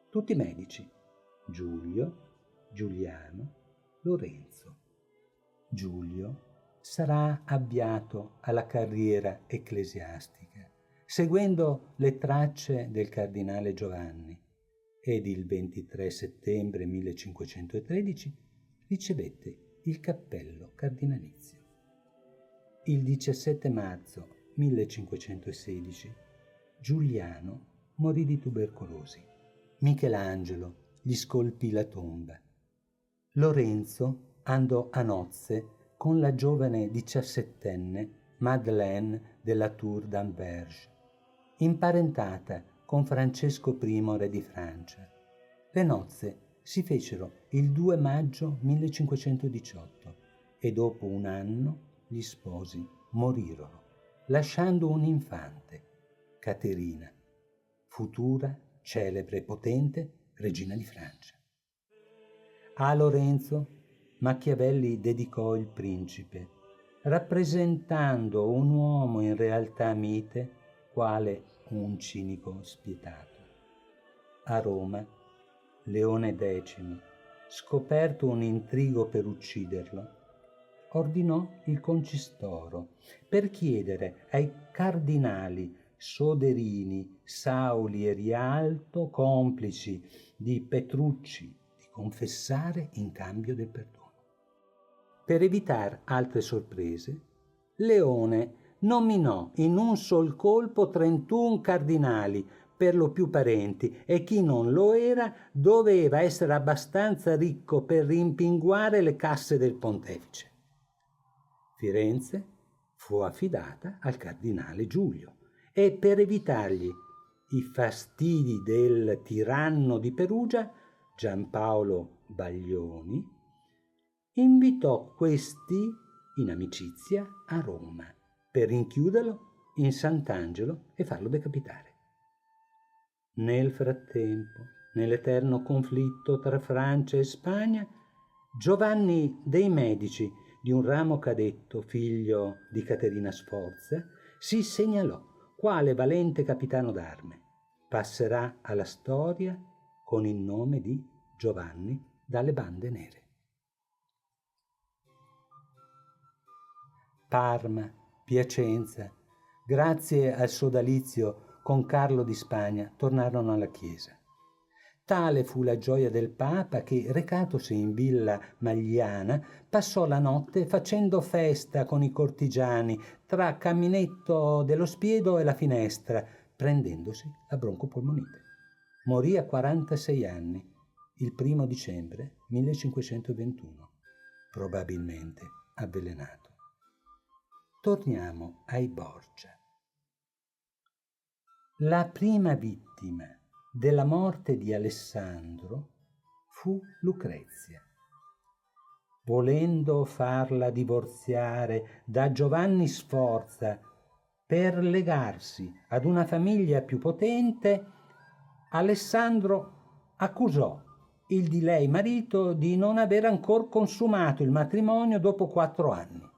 tutti medici: Giulio, Giuliano, Lorenzo. Giulio sarà avviato alla carriera ecclesiastica, seguendo le tracce del cardinale Giovanni, ed il 23 settembre 1513 ricevette il cappello cardinalizio. Il 17 marzo 1516 Giuliano morì di tubercolosi. Michelangelo gli scolpì la tomba. Lorenzo andò a nozze con la giovane 17enne Madeleine de la Tour d'Anvers, imparentata con Francesco I, re di Francia. Le nozze si fecero il 2 maggio 1518 e dopo un anno gli sposi morirono, lasciando un infante, Caterina, futura, celebre e potente regina di Francia. A Lorenzo Machiavelli dedicò il principe, rappresentando un uomo in realtà mite, quale un cinico spietato. A Roma, Leone X, scoperto un intrigo per ucciderlo, ordinò il concistoro per chiedere ai cardinali Soderini, Sauli e Rialto, complici di Petrucci, di confessare in cambio del perdono. Per evitare altre sorprese, Leone nominò in un sol colpo 31 cardinali, per lo più parenti, e chi non lo era doveva essere abbastanza ricco per rimpinguare le casse del pontefice. Firenze fu affidata al cardinale Giulio e per evitargli i fastidi del tiranno di Perugia, Giampaolo Baglioni invitò questi in amicizia a Roma per rinchiuderlo in Sant'Angelo e farlo decapitare. Nel frattempo, nell'eterno conflitto tra Francia e Spagna, Giovanni dei Medici, di un ramo cadetto, figlio di Caterina Sforza, si segnalò quale valente capitano d'arme. Passerà alla storia con il nome di Giovanni dalle bande nere. Parma, Piacenza, grazie al sodalizio con Carlo di Spagna, tornarono alla chiesa. Tale fu la gioia del Papa che, recatosi in Villa Magliana, passò la notte facendo festa con i cortigiani tra Caminetto dello Spiedo e la Finestra, prendendosi la broncopolmonite. Morì a 46 anni, il 1 dicembre 1521, probabilmente avvelenato. Torniamo ai Borgia. La prima vittima della morte di Alessandro fu Lucrezia. Volendo farla divorziare da Giovanni Sforza per legarsi ad una famiglia più potente, Alessandro accusò il di lei marito di non aver ancora consumato il matrimonio dopo 4 anni.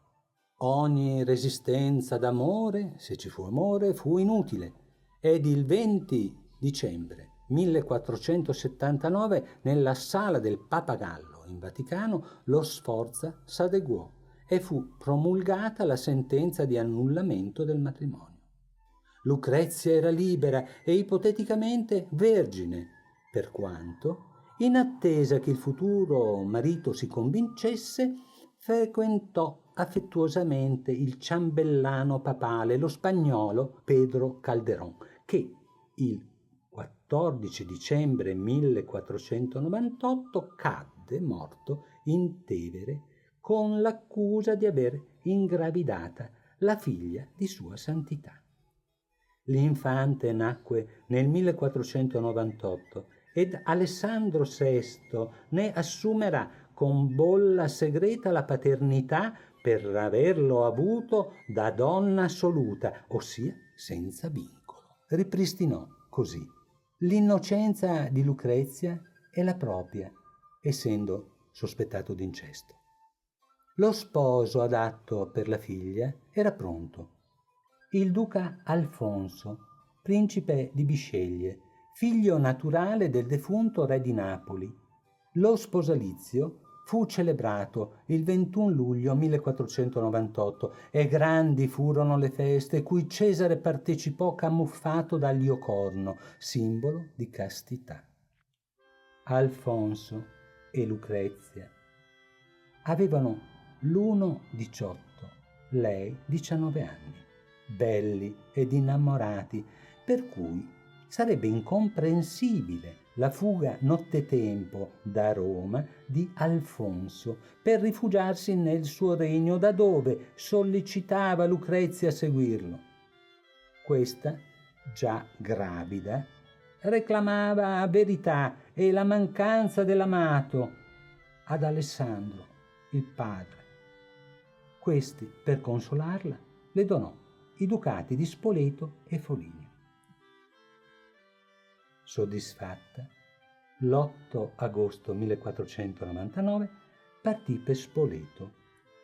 Ogni resistenza d'amore, se ci fu amore, fu inutile ed il 20 dicembre 1479 nella sala del Papagallo in Vaticano lo Sforza s'adeguò e fu promulgata la sentenza di annullamento del matrimonio. Lucrezia era libera e ipoteticamente vergine, per quanto, in attesa che il futuro marito si convincesse, frequentò affettuosamente il ciambellano papale, lo spagnolo Pedro Calderón, che il 14 dicembre 1498 cadde morto in Tevere con l'accusa di aver ingravidata la figlia di Sua Santità. L'infante nacque nel 1498 ed Alessandro VI ne assumerà con bolla segreta la paternità per averlo avuto da donna assoluta, ossia senza vincolo. Ripristinò così l'innocenza di Lucrezia e la propria, essendo sospettato d'incesto. Lo sposo adatto per la figlia era pronto. Il duca Alfonso, principe di Bisceglie, figlio naturale del defunto re di Napoli. Lo sposalizio fu celebrato il 21 luglio 1498 e grandi furono le feste cui Cesare partecipò camuffato da Liocorno, simbolo di castità. Alfonso e Lucrezia Avevano l'uno 18, lei 19 anni, belli ed innamorati, per cui sarebbe incomprensibile la fuga nottetempo da Roma di Alfonso per rifugiarsi nel suo regno, da dove sollecitava Lucrezia a seguirlo. Questa, già gravida, reclamava verità e la mancanza dell'amato ad Alessandro, il padre. Questi, per consolarla, le donò i ducati di Spoleto e Foligno. Soddisfatta, l'8 agosto 1499 partì per Spoleto,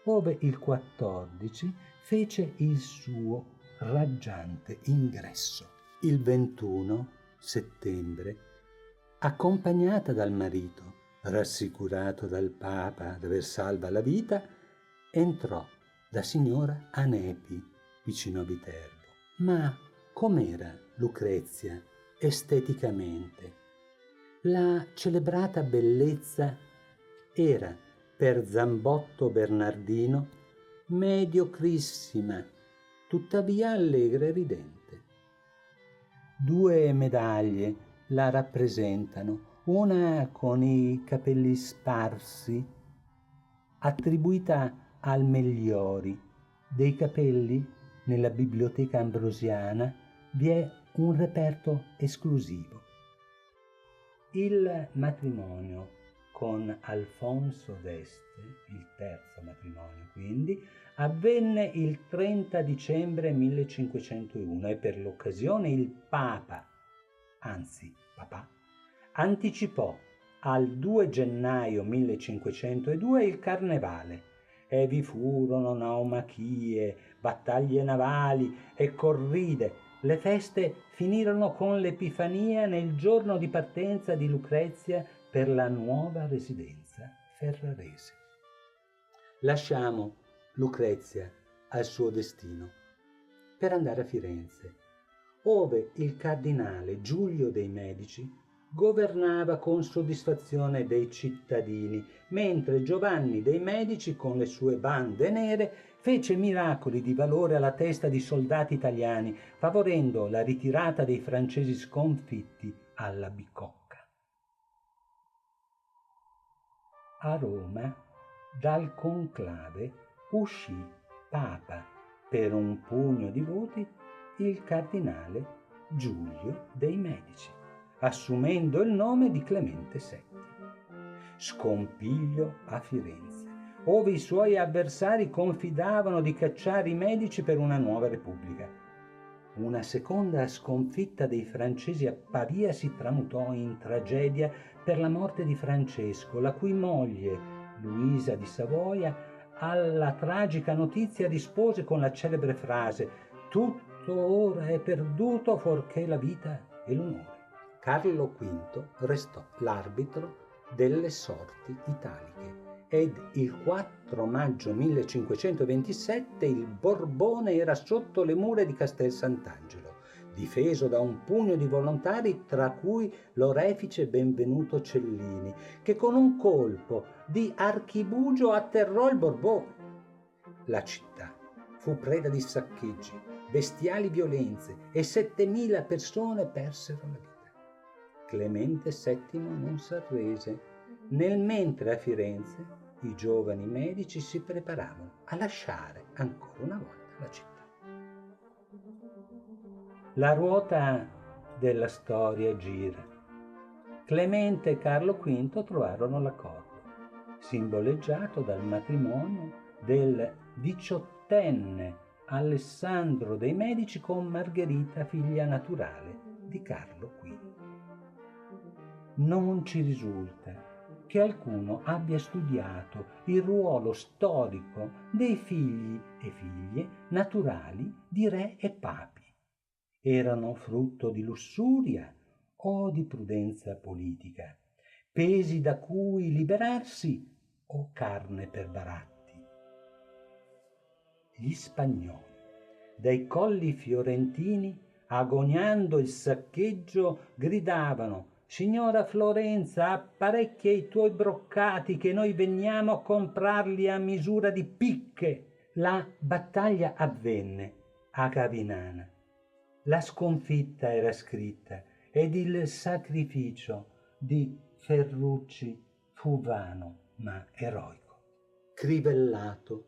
ove il 14 fece il suo raggiante ingresso. Il 21 settembre, accompagnata dal marito, rassicurato dal Papa d'aver salva la vita, entrò da signora a Nepi, vicino a Viterbo. Ma com'era Lucrezia esteticamente? La celebrata bellezza era, per Zambotto Bernardino, mediocrissima, tuttavia allegra e ridente. 2 medaglie la rappresentano, una con i capelli sparsi, attribuita al Megliori. Dei capelli, nella Biblioteca Ambrosiana, vi è un reperto esclusivo. Il matrimonio con Alfonso d'Este, il terzo matrimonio quindi, avvenne il 30 dicembre 1501 e per l'occasione il Papa, anzi papà, anticipò al 2 gennaio 1502 il Carnevale e vi furono naumachie, battaglie navali e corride. Le feste finirono con l'Epifania nel giorno di partenza di Lucrezia per la nuova residenza ferrarese. Lasciamo Lucrezia al suo destino per andare a Firenze, ove il cardinale Giulio dei Medici governava con soddisfazione dei cittadini, mentre Giovanni dei Medici, con le sue bande nere, fece miracoli di valore alla testa di soldati italiani, favorendo la ritirata dei francesi sconfitti alla Bicocca. A Roma, dal conclave uscì Papa per un pugno di voti il cardinale Giulio dei Medici, assumendo il nome di Clemente VII. Scompiglio a Firenze, ove i suoi avversari confidavano di cacciare i Medici per una nuova repubblica. Una seconda sconfitta dei francesi a Pavia si tramutò in tragedia per la morte di Francesco, la cui moglie, Luisa di Savoia, alla tragica notizia rispose con la celebre frase: «Tutto ora è perduto fuorché la vita e l'onore». Carlo V restò l'arbitro delle sorti italiche ed il 4 maggio 1527 il Borbone era sotto le mura di Castel Sant'Angelo, difeso da un pugno di volontari, tra cui l'orefice Benvenuto Cellini, che con un colpo di archibugio atterrò il Borbone. La città fu preda di saccheggi, bestiali violenze e 7.000 persone persero la vita. Clemente VII non s'arrese, nel mentre a Firenze i giovani medici si preparavano a lasciare ancora una volta la città. La ruota della storia gira. Clemente e Carlo V trovarono l'accordo, simboleggiato dal matrimonio del 18enne Alessandro dei Medici con Margherita, figlia naturale di Carlo V. Non ci risulta che alcuno abbia studiato il ruolo storico dei figli e figlie naturali di re e papi. Erano frutto di lussuria o di prudenza politica, pesi da cui liberarsi o carne per baratti. Gli spagnoli, dai colli fiorentini, agognando il saccheggio, gridavano: Signora Florenza, apparecchia i tuoi broccati che noi veniamo a comprarli a misura di picche. La battaglia avvenne a Gavinana. La sconfitta era scritta ed il sacrificio di Ferrucci fu vano ma eroico. Crivellato,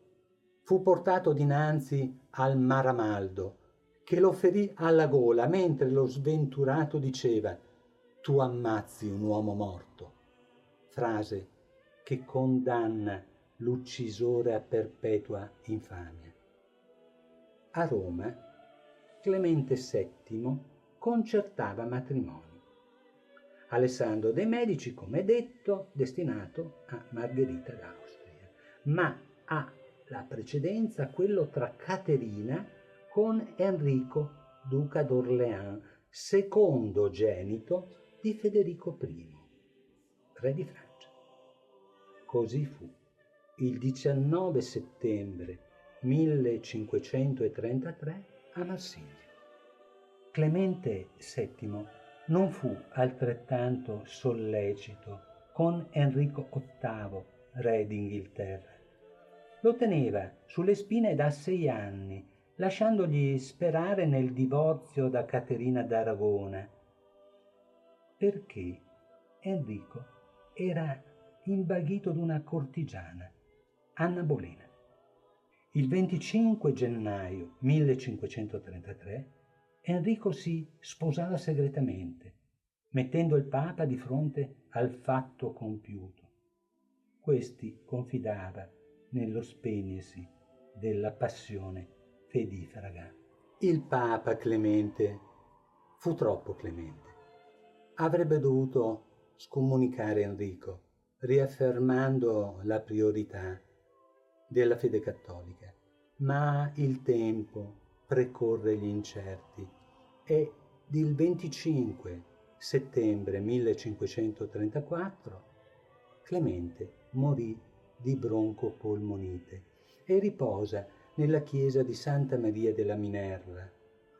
fu portato dinanzi al Maramaldo, che lo ferì alla gola mentre lo sventurato diceva: tu ammazzi un uomo morto, frase che condanna l'uccisore a perpetua infamia. A Roma Clemente VII concertava matrimoni. Alessandro de' Medici, come detto, destinato a Margherita d'Austria, ma ha la precedenza quello tra Caterina con Enrico, duca d'Orléans, secondogenito di Federico I, re di Francia. Così fu. Il 19 settembre 1533 a Marsiglia. Clemente VII non fu altrettanto sollecito con Enrico VIII, re d'Inghilterra. Lo teneva sulle spine da 6 anni, lasciandogli sperare nel divorzio da Caterina d'Aragona, perché Enrico era invaghito d'una cortigiana, Anna Bolena. Il 25 gennaio 1533 Enrico si sposava segretamente, mettendo il Papa di fronte al fatto compiuto. Questi confidava nello spegnersi della passione fedifraga. Il Papa Clemente fu troppo clemente. Avrebbe dovuto scomunicare Enrico, riaffermando la priorità della fede cattolica, ma il tempo precorre gli incerti e il 25 settembre 1534 Clemente morì di broncopolmonite e riposa nella chiesa di Santa Maria della Minerva,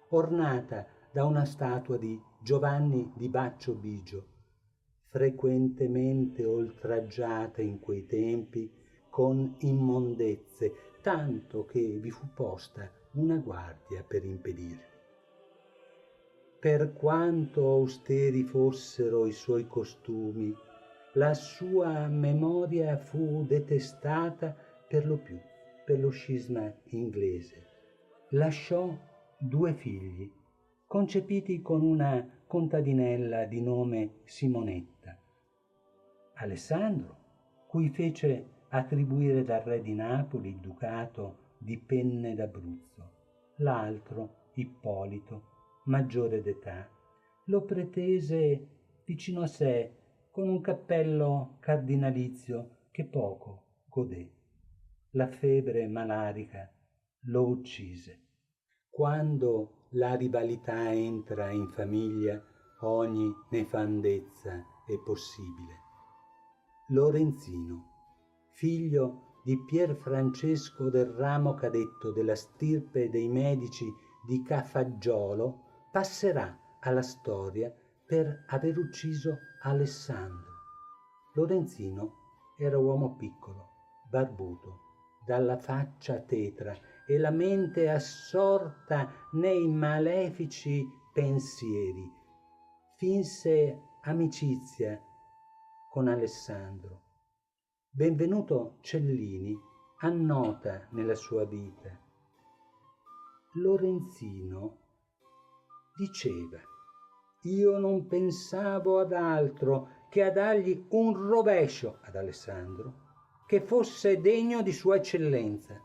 ornata da una statua di Giovanni di Baccio Bigio, frequentemente oltraggiata in quei tempi con immondezze, tanto che vi fu posta una guardia per impedirli. Per quanto austeri fossero i suoi costumi, la sua memoria fu detestata per lo più per lo scisma inglese. Lasciò 2 figli, concepiti con una contadinella di nome Simonetta. Alessandro, cui fece attribuire dal re di Napoli il ducato di Penne d'Abruzzo. L'altro, Ippolito, maggiore d'età, lo pretese vicino a sé con un cappello cardinalizio che poco godé. La febbre malarica lo uccise. Quando la rivalità entra in famiglia, ogni nefandezza è possibile. Lorenzino, figlio di Pier Francesco del ramo cadetto della stirpe dei Medici di Cafaggiolo, passerà alla storia per aver ucciso Alessandro. Lorenzino era uomo piccolo, barbuto, dalla faccia tetra e la mente assorta nei malefici pensieri. Finse amicizia con Alessandro. Benvenuto Cellini annota nella sua vita: Lorenzino diceva: io non pensavo ad altro che a dargli un rovescio ad Alessandro che fosse degno di sua eccellenza.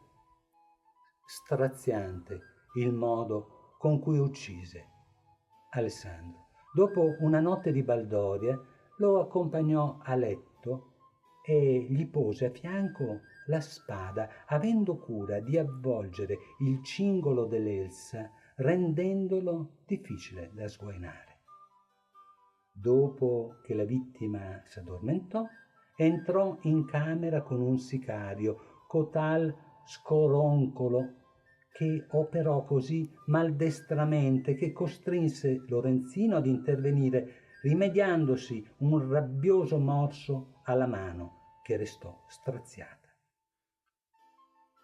Straziante il modo con cui uccise Alessandro. Dopo una notte di baldoria lo accompagnò a letto e gli pose a fianco la spada, avendo cura di avvolgere il cingolo dell'elsa, rendendolo difficile da sguainare. Dopo che la vittima s'addormentò, entrò in camera con un sicario, cotal Scoroncolo, che operò così maldestramente che costrinse Lorenzino ad intervenire rimediandosi un rabbioso morso alla mano che restò straziata.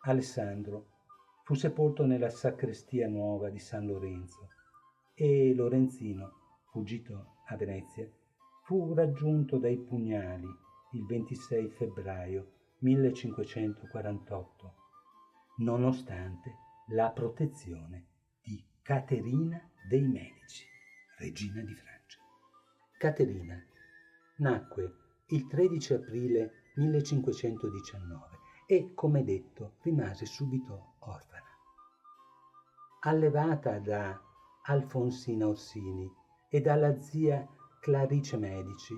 Alessandro fu sepolto nella sacrestia nuova di San Lorenzo e Lorenzino, fuggito a Venezia, fu raggiunto dai pugnali il 26 febbraio 1548, nonostante la protezione di Caterina dei Medici, regina di Francia. Caterina nacque il 13 aprile 1519 e, come detto, rimase subito orfana. Allevata da Alfonsina Orsini e dalla zia Clarice Medici,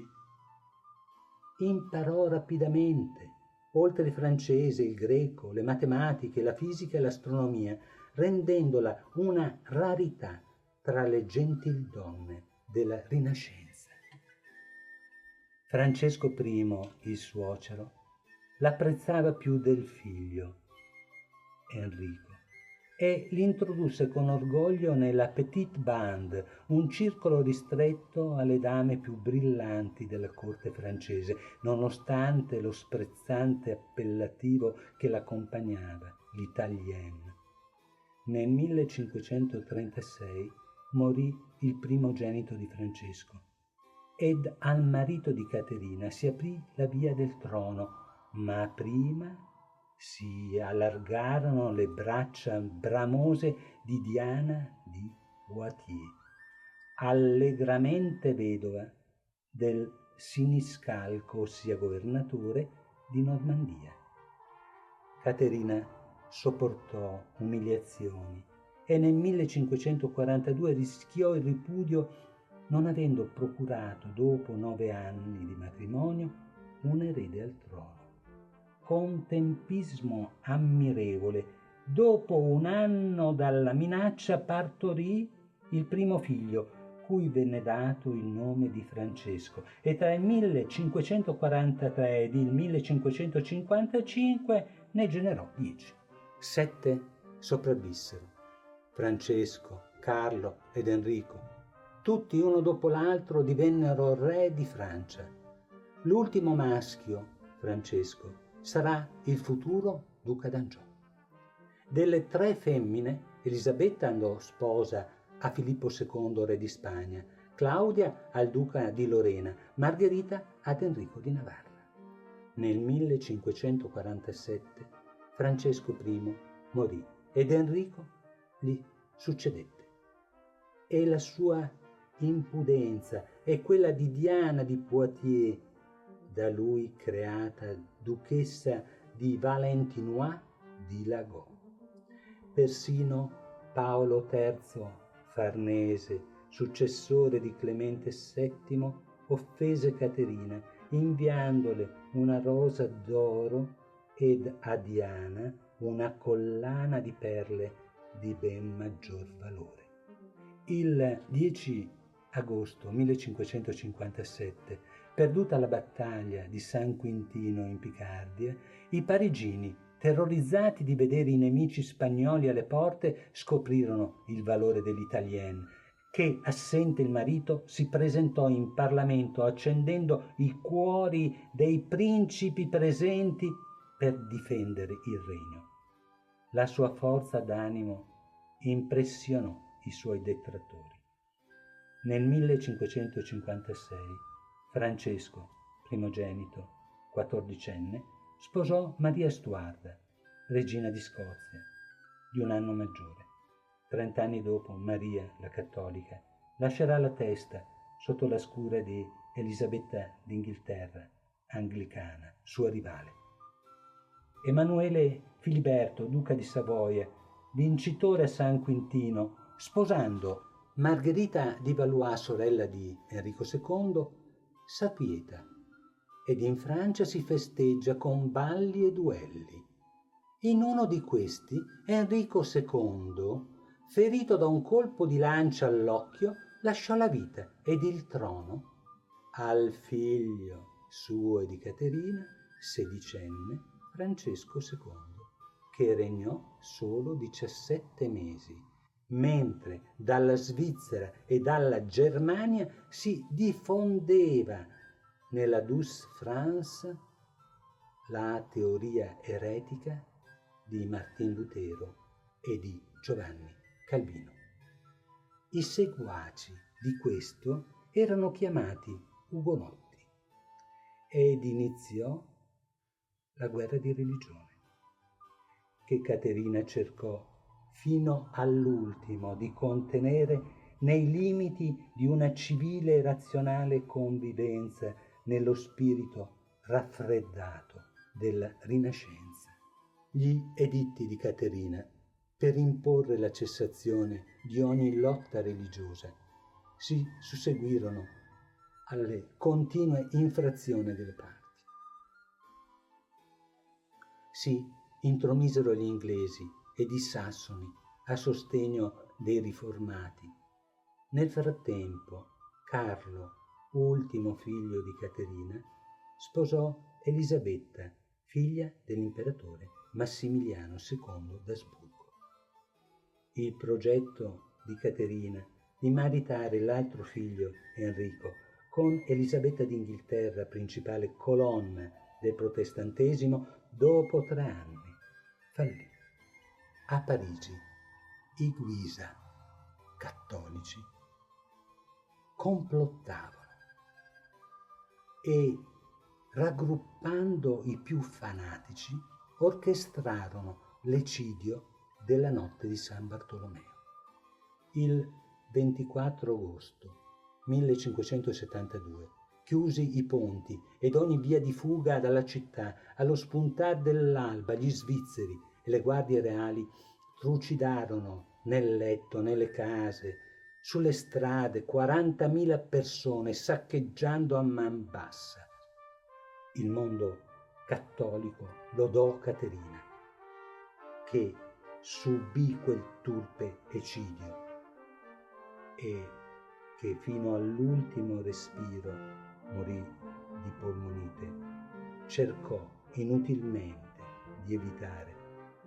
imparò rapidamente, oltre il francese, il greco, le matematiche, la fisica e l'astronomia, rendendola una rarità tra le gentildonne della Rinascenza. Francesco I, il suocero, l'apprezzava più del figlio, Enrico, e l'introdusse con orgoglio nella Petite Bande, un circolo ristretto alle dame più brillanti della corte francese, nonostante lo sprezzante appellativo che l'accompagnava, l'italienne. Nel 1536 morì il primogenito di Francesco ed al marito di Caterina si aprì la via del trono, ma prima si allargarono le braccia bramose di Diana di Poitiers, allegramente vedova del siniscalco, ossia governatore, di Normandia. Caterina sopportò umiliazioni e nel 1542 rischiò il ripudio non avendo procurato, dopo 9 anni di matrimonio, un erede al trono. Con tempismo ammirevole, dopo 1 anno dalla minaccia, partorì il primo figlio, cui venne dato il nome di Francesco, e tra il 1543 ed il 1555 ne generò 10. 7 sopravvissero: Francesco, Carlo ed Enrico. Tutti uno dopo l'altro divennero re di Francia. L'ultimo maschio, Francesco, sarà il futuro duca d'Angiò. Delle 3 femmine, Elisabetta andò sposa a Filippo II, re di Spagna, Claudia al duca di Lorena, Margherita ad Enrico di Navarra. Nel 1547 Francesco I morì ed Enrico gli succedette. E la sua impudenza e quella di Diana di Poitiers, da lui creata duchessa di Valentinois, dilagò. Persino Paolo III Farnese, successore di Clemente VII, offese Caterina, inviandole una rosa d'oro ed a Diana una collana di perle di ben maggior valore. Il 10 agosto 1557, perduta la battaglia di San Quintino in Picardia, i parigini, terrorizzati di vedere i nemici spagnoli alle porte, scoprirono il valore dell'italienne, che, assente il marito, si presentò in Parlamento accendendo i cuori dei principi presenti per difendere il regno. La sua forza d'animo impressionò i suoi detrattori. Nel 1556 Francesco, primogenito, 14enne, sposò Maria Stuarda, regina di Scozia, di 1 anno maggiore. 30 anni dopo Maria, la cattolica, lascerà la testa sotto la scura di Elisabetta d'Inghilterra, anglicana, sua rivale. Emanuele Filiberto, duca di Savoia, vincitore a San Quintino, sposando Margherita di Valois, sorella di Enrico II, s'appieta ed in Francia si festeggia con balli e duelli. In uno di questi Enrico II, ferito da un colpo di lancia all'occhio, lasciò la vita ed il trono al figlio suo e di Caterina, 16enne, Francesco II, che regnò solo 17 mesi mentre dalla Svizzera e dalla Germania si diffondeva nella Douce France la teoria eretica di Martin Lutero e di Giovanni Calvino. I seguaci di questo erano chiamati ugonotti ed iniziò la guerra di religione, che Caterina cercò fino all'ultimo di contenere nei limiti di una civile e razionale convivenza nello spirito raffreddato della Rinascenza. Gli editti di Caterina, per imporre la cessazione di ogni lotta religiosa, si susseguirono alle continue infrazioni delle parti. Si intromisero gli inglesi ed i sassoni a sostegno dei riformati. Nel frattempo, Carlo, ultimo figlio di Caterina, sposò Elisabetta, figlia dell'imperatore Massimiliano II d'Asburgo. Il progetto di Caterina di maritare l'altro figlio, Enrico, con Elisabetta d'Inghilterra, principale colonna del protestantesimo, dopo 3 anni fallì. A Parigi i Guisa, cattolici, complottavano e, raggruppando i più fanatici, orchestrarono l'eccidio della notte di San Bartolomeo. Il 24 agosto 1572 chiusi i ponti ed ogni via di fuga dalla città. Allo spuntar dell'alba gli svizzeri e le guardie reali trucidarono nel letto, nelle case, sulle strade 40.000 persone, saccheggiando a man bassa. Il mondo cattolico lodò Caterina, che subì quel turpe eccidio e che fino all'ultimo respiro morì di polmonite. Cercò inutilmente di evitare,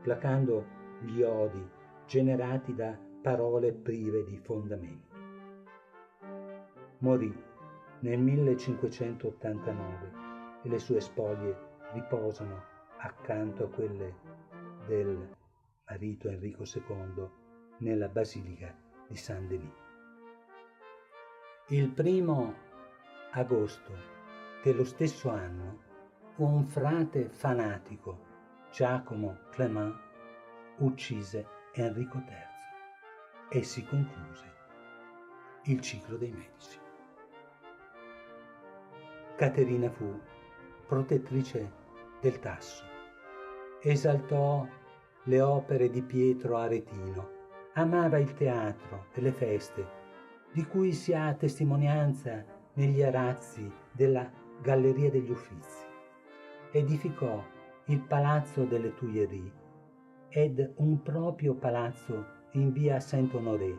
placando gli odi generati da parole prive di fondamento. Morì nel 1589 e le sue spoglie riposano accanto a quelle del marito Enrico II nella Basilica di Saint-Denis. Il 1 agosto dello stesso anno un frate fanatico, Giacomo Clément, uccise Enrico III e si concluse il ciclo dei Medici. Caterina fu protettrice del Tasso, esaltò le opere di Pietro Aretino, amava il teatro e le feste, di cui si ha testimonianza negli arazzi della Galleria degli Uffizi. Edificò il Palazzo delle Tuileries ed un proprio palazzo in via Saint-Honoré.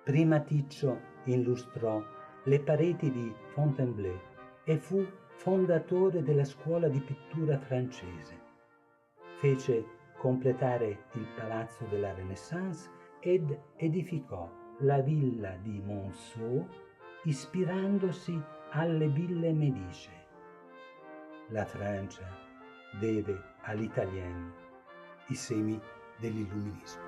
Primaticcio illustrò le pareti di Fontainebleau e fu fondatore della scuola di pittura francese. Fece completare il Palazzo della Renaissance ed edificò la villa di Monceau ispirandosi alle ville medicee. La Francia deve all'italienne i semi dell'illuminismo.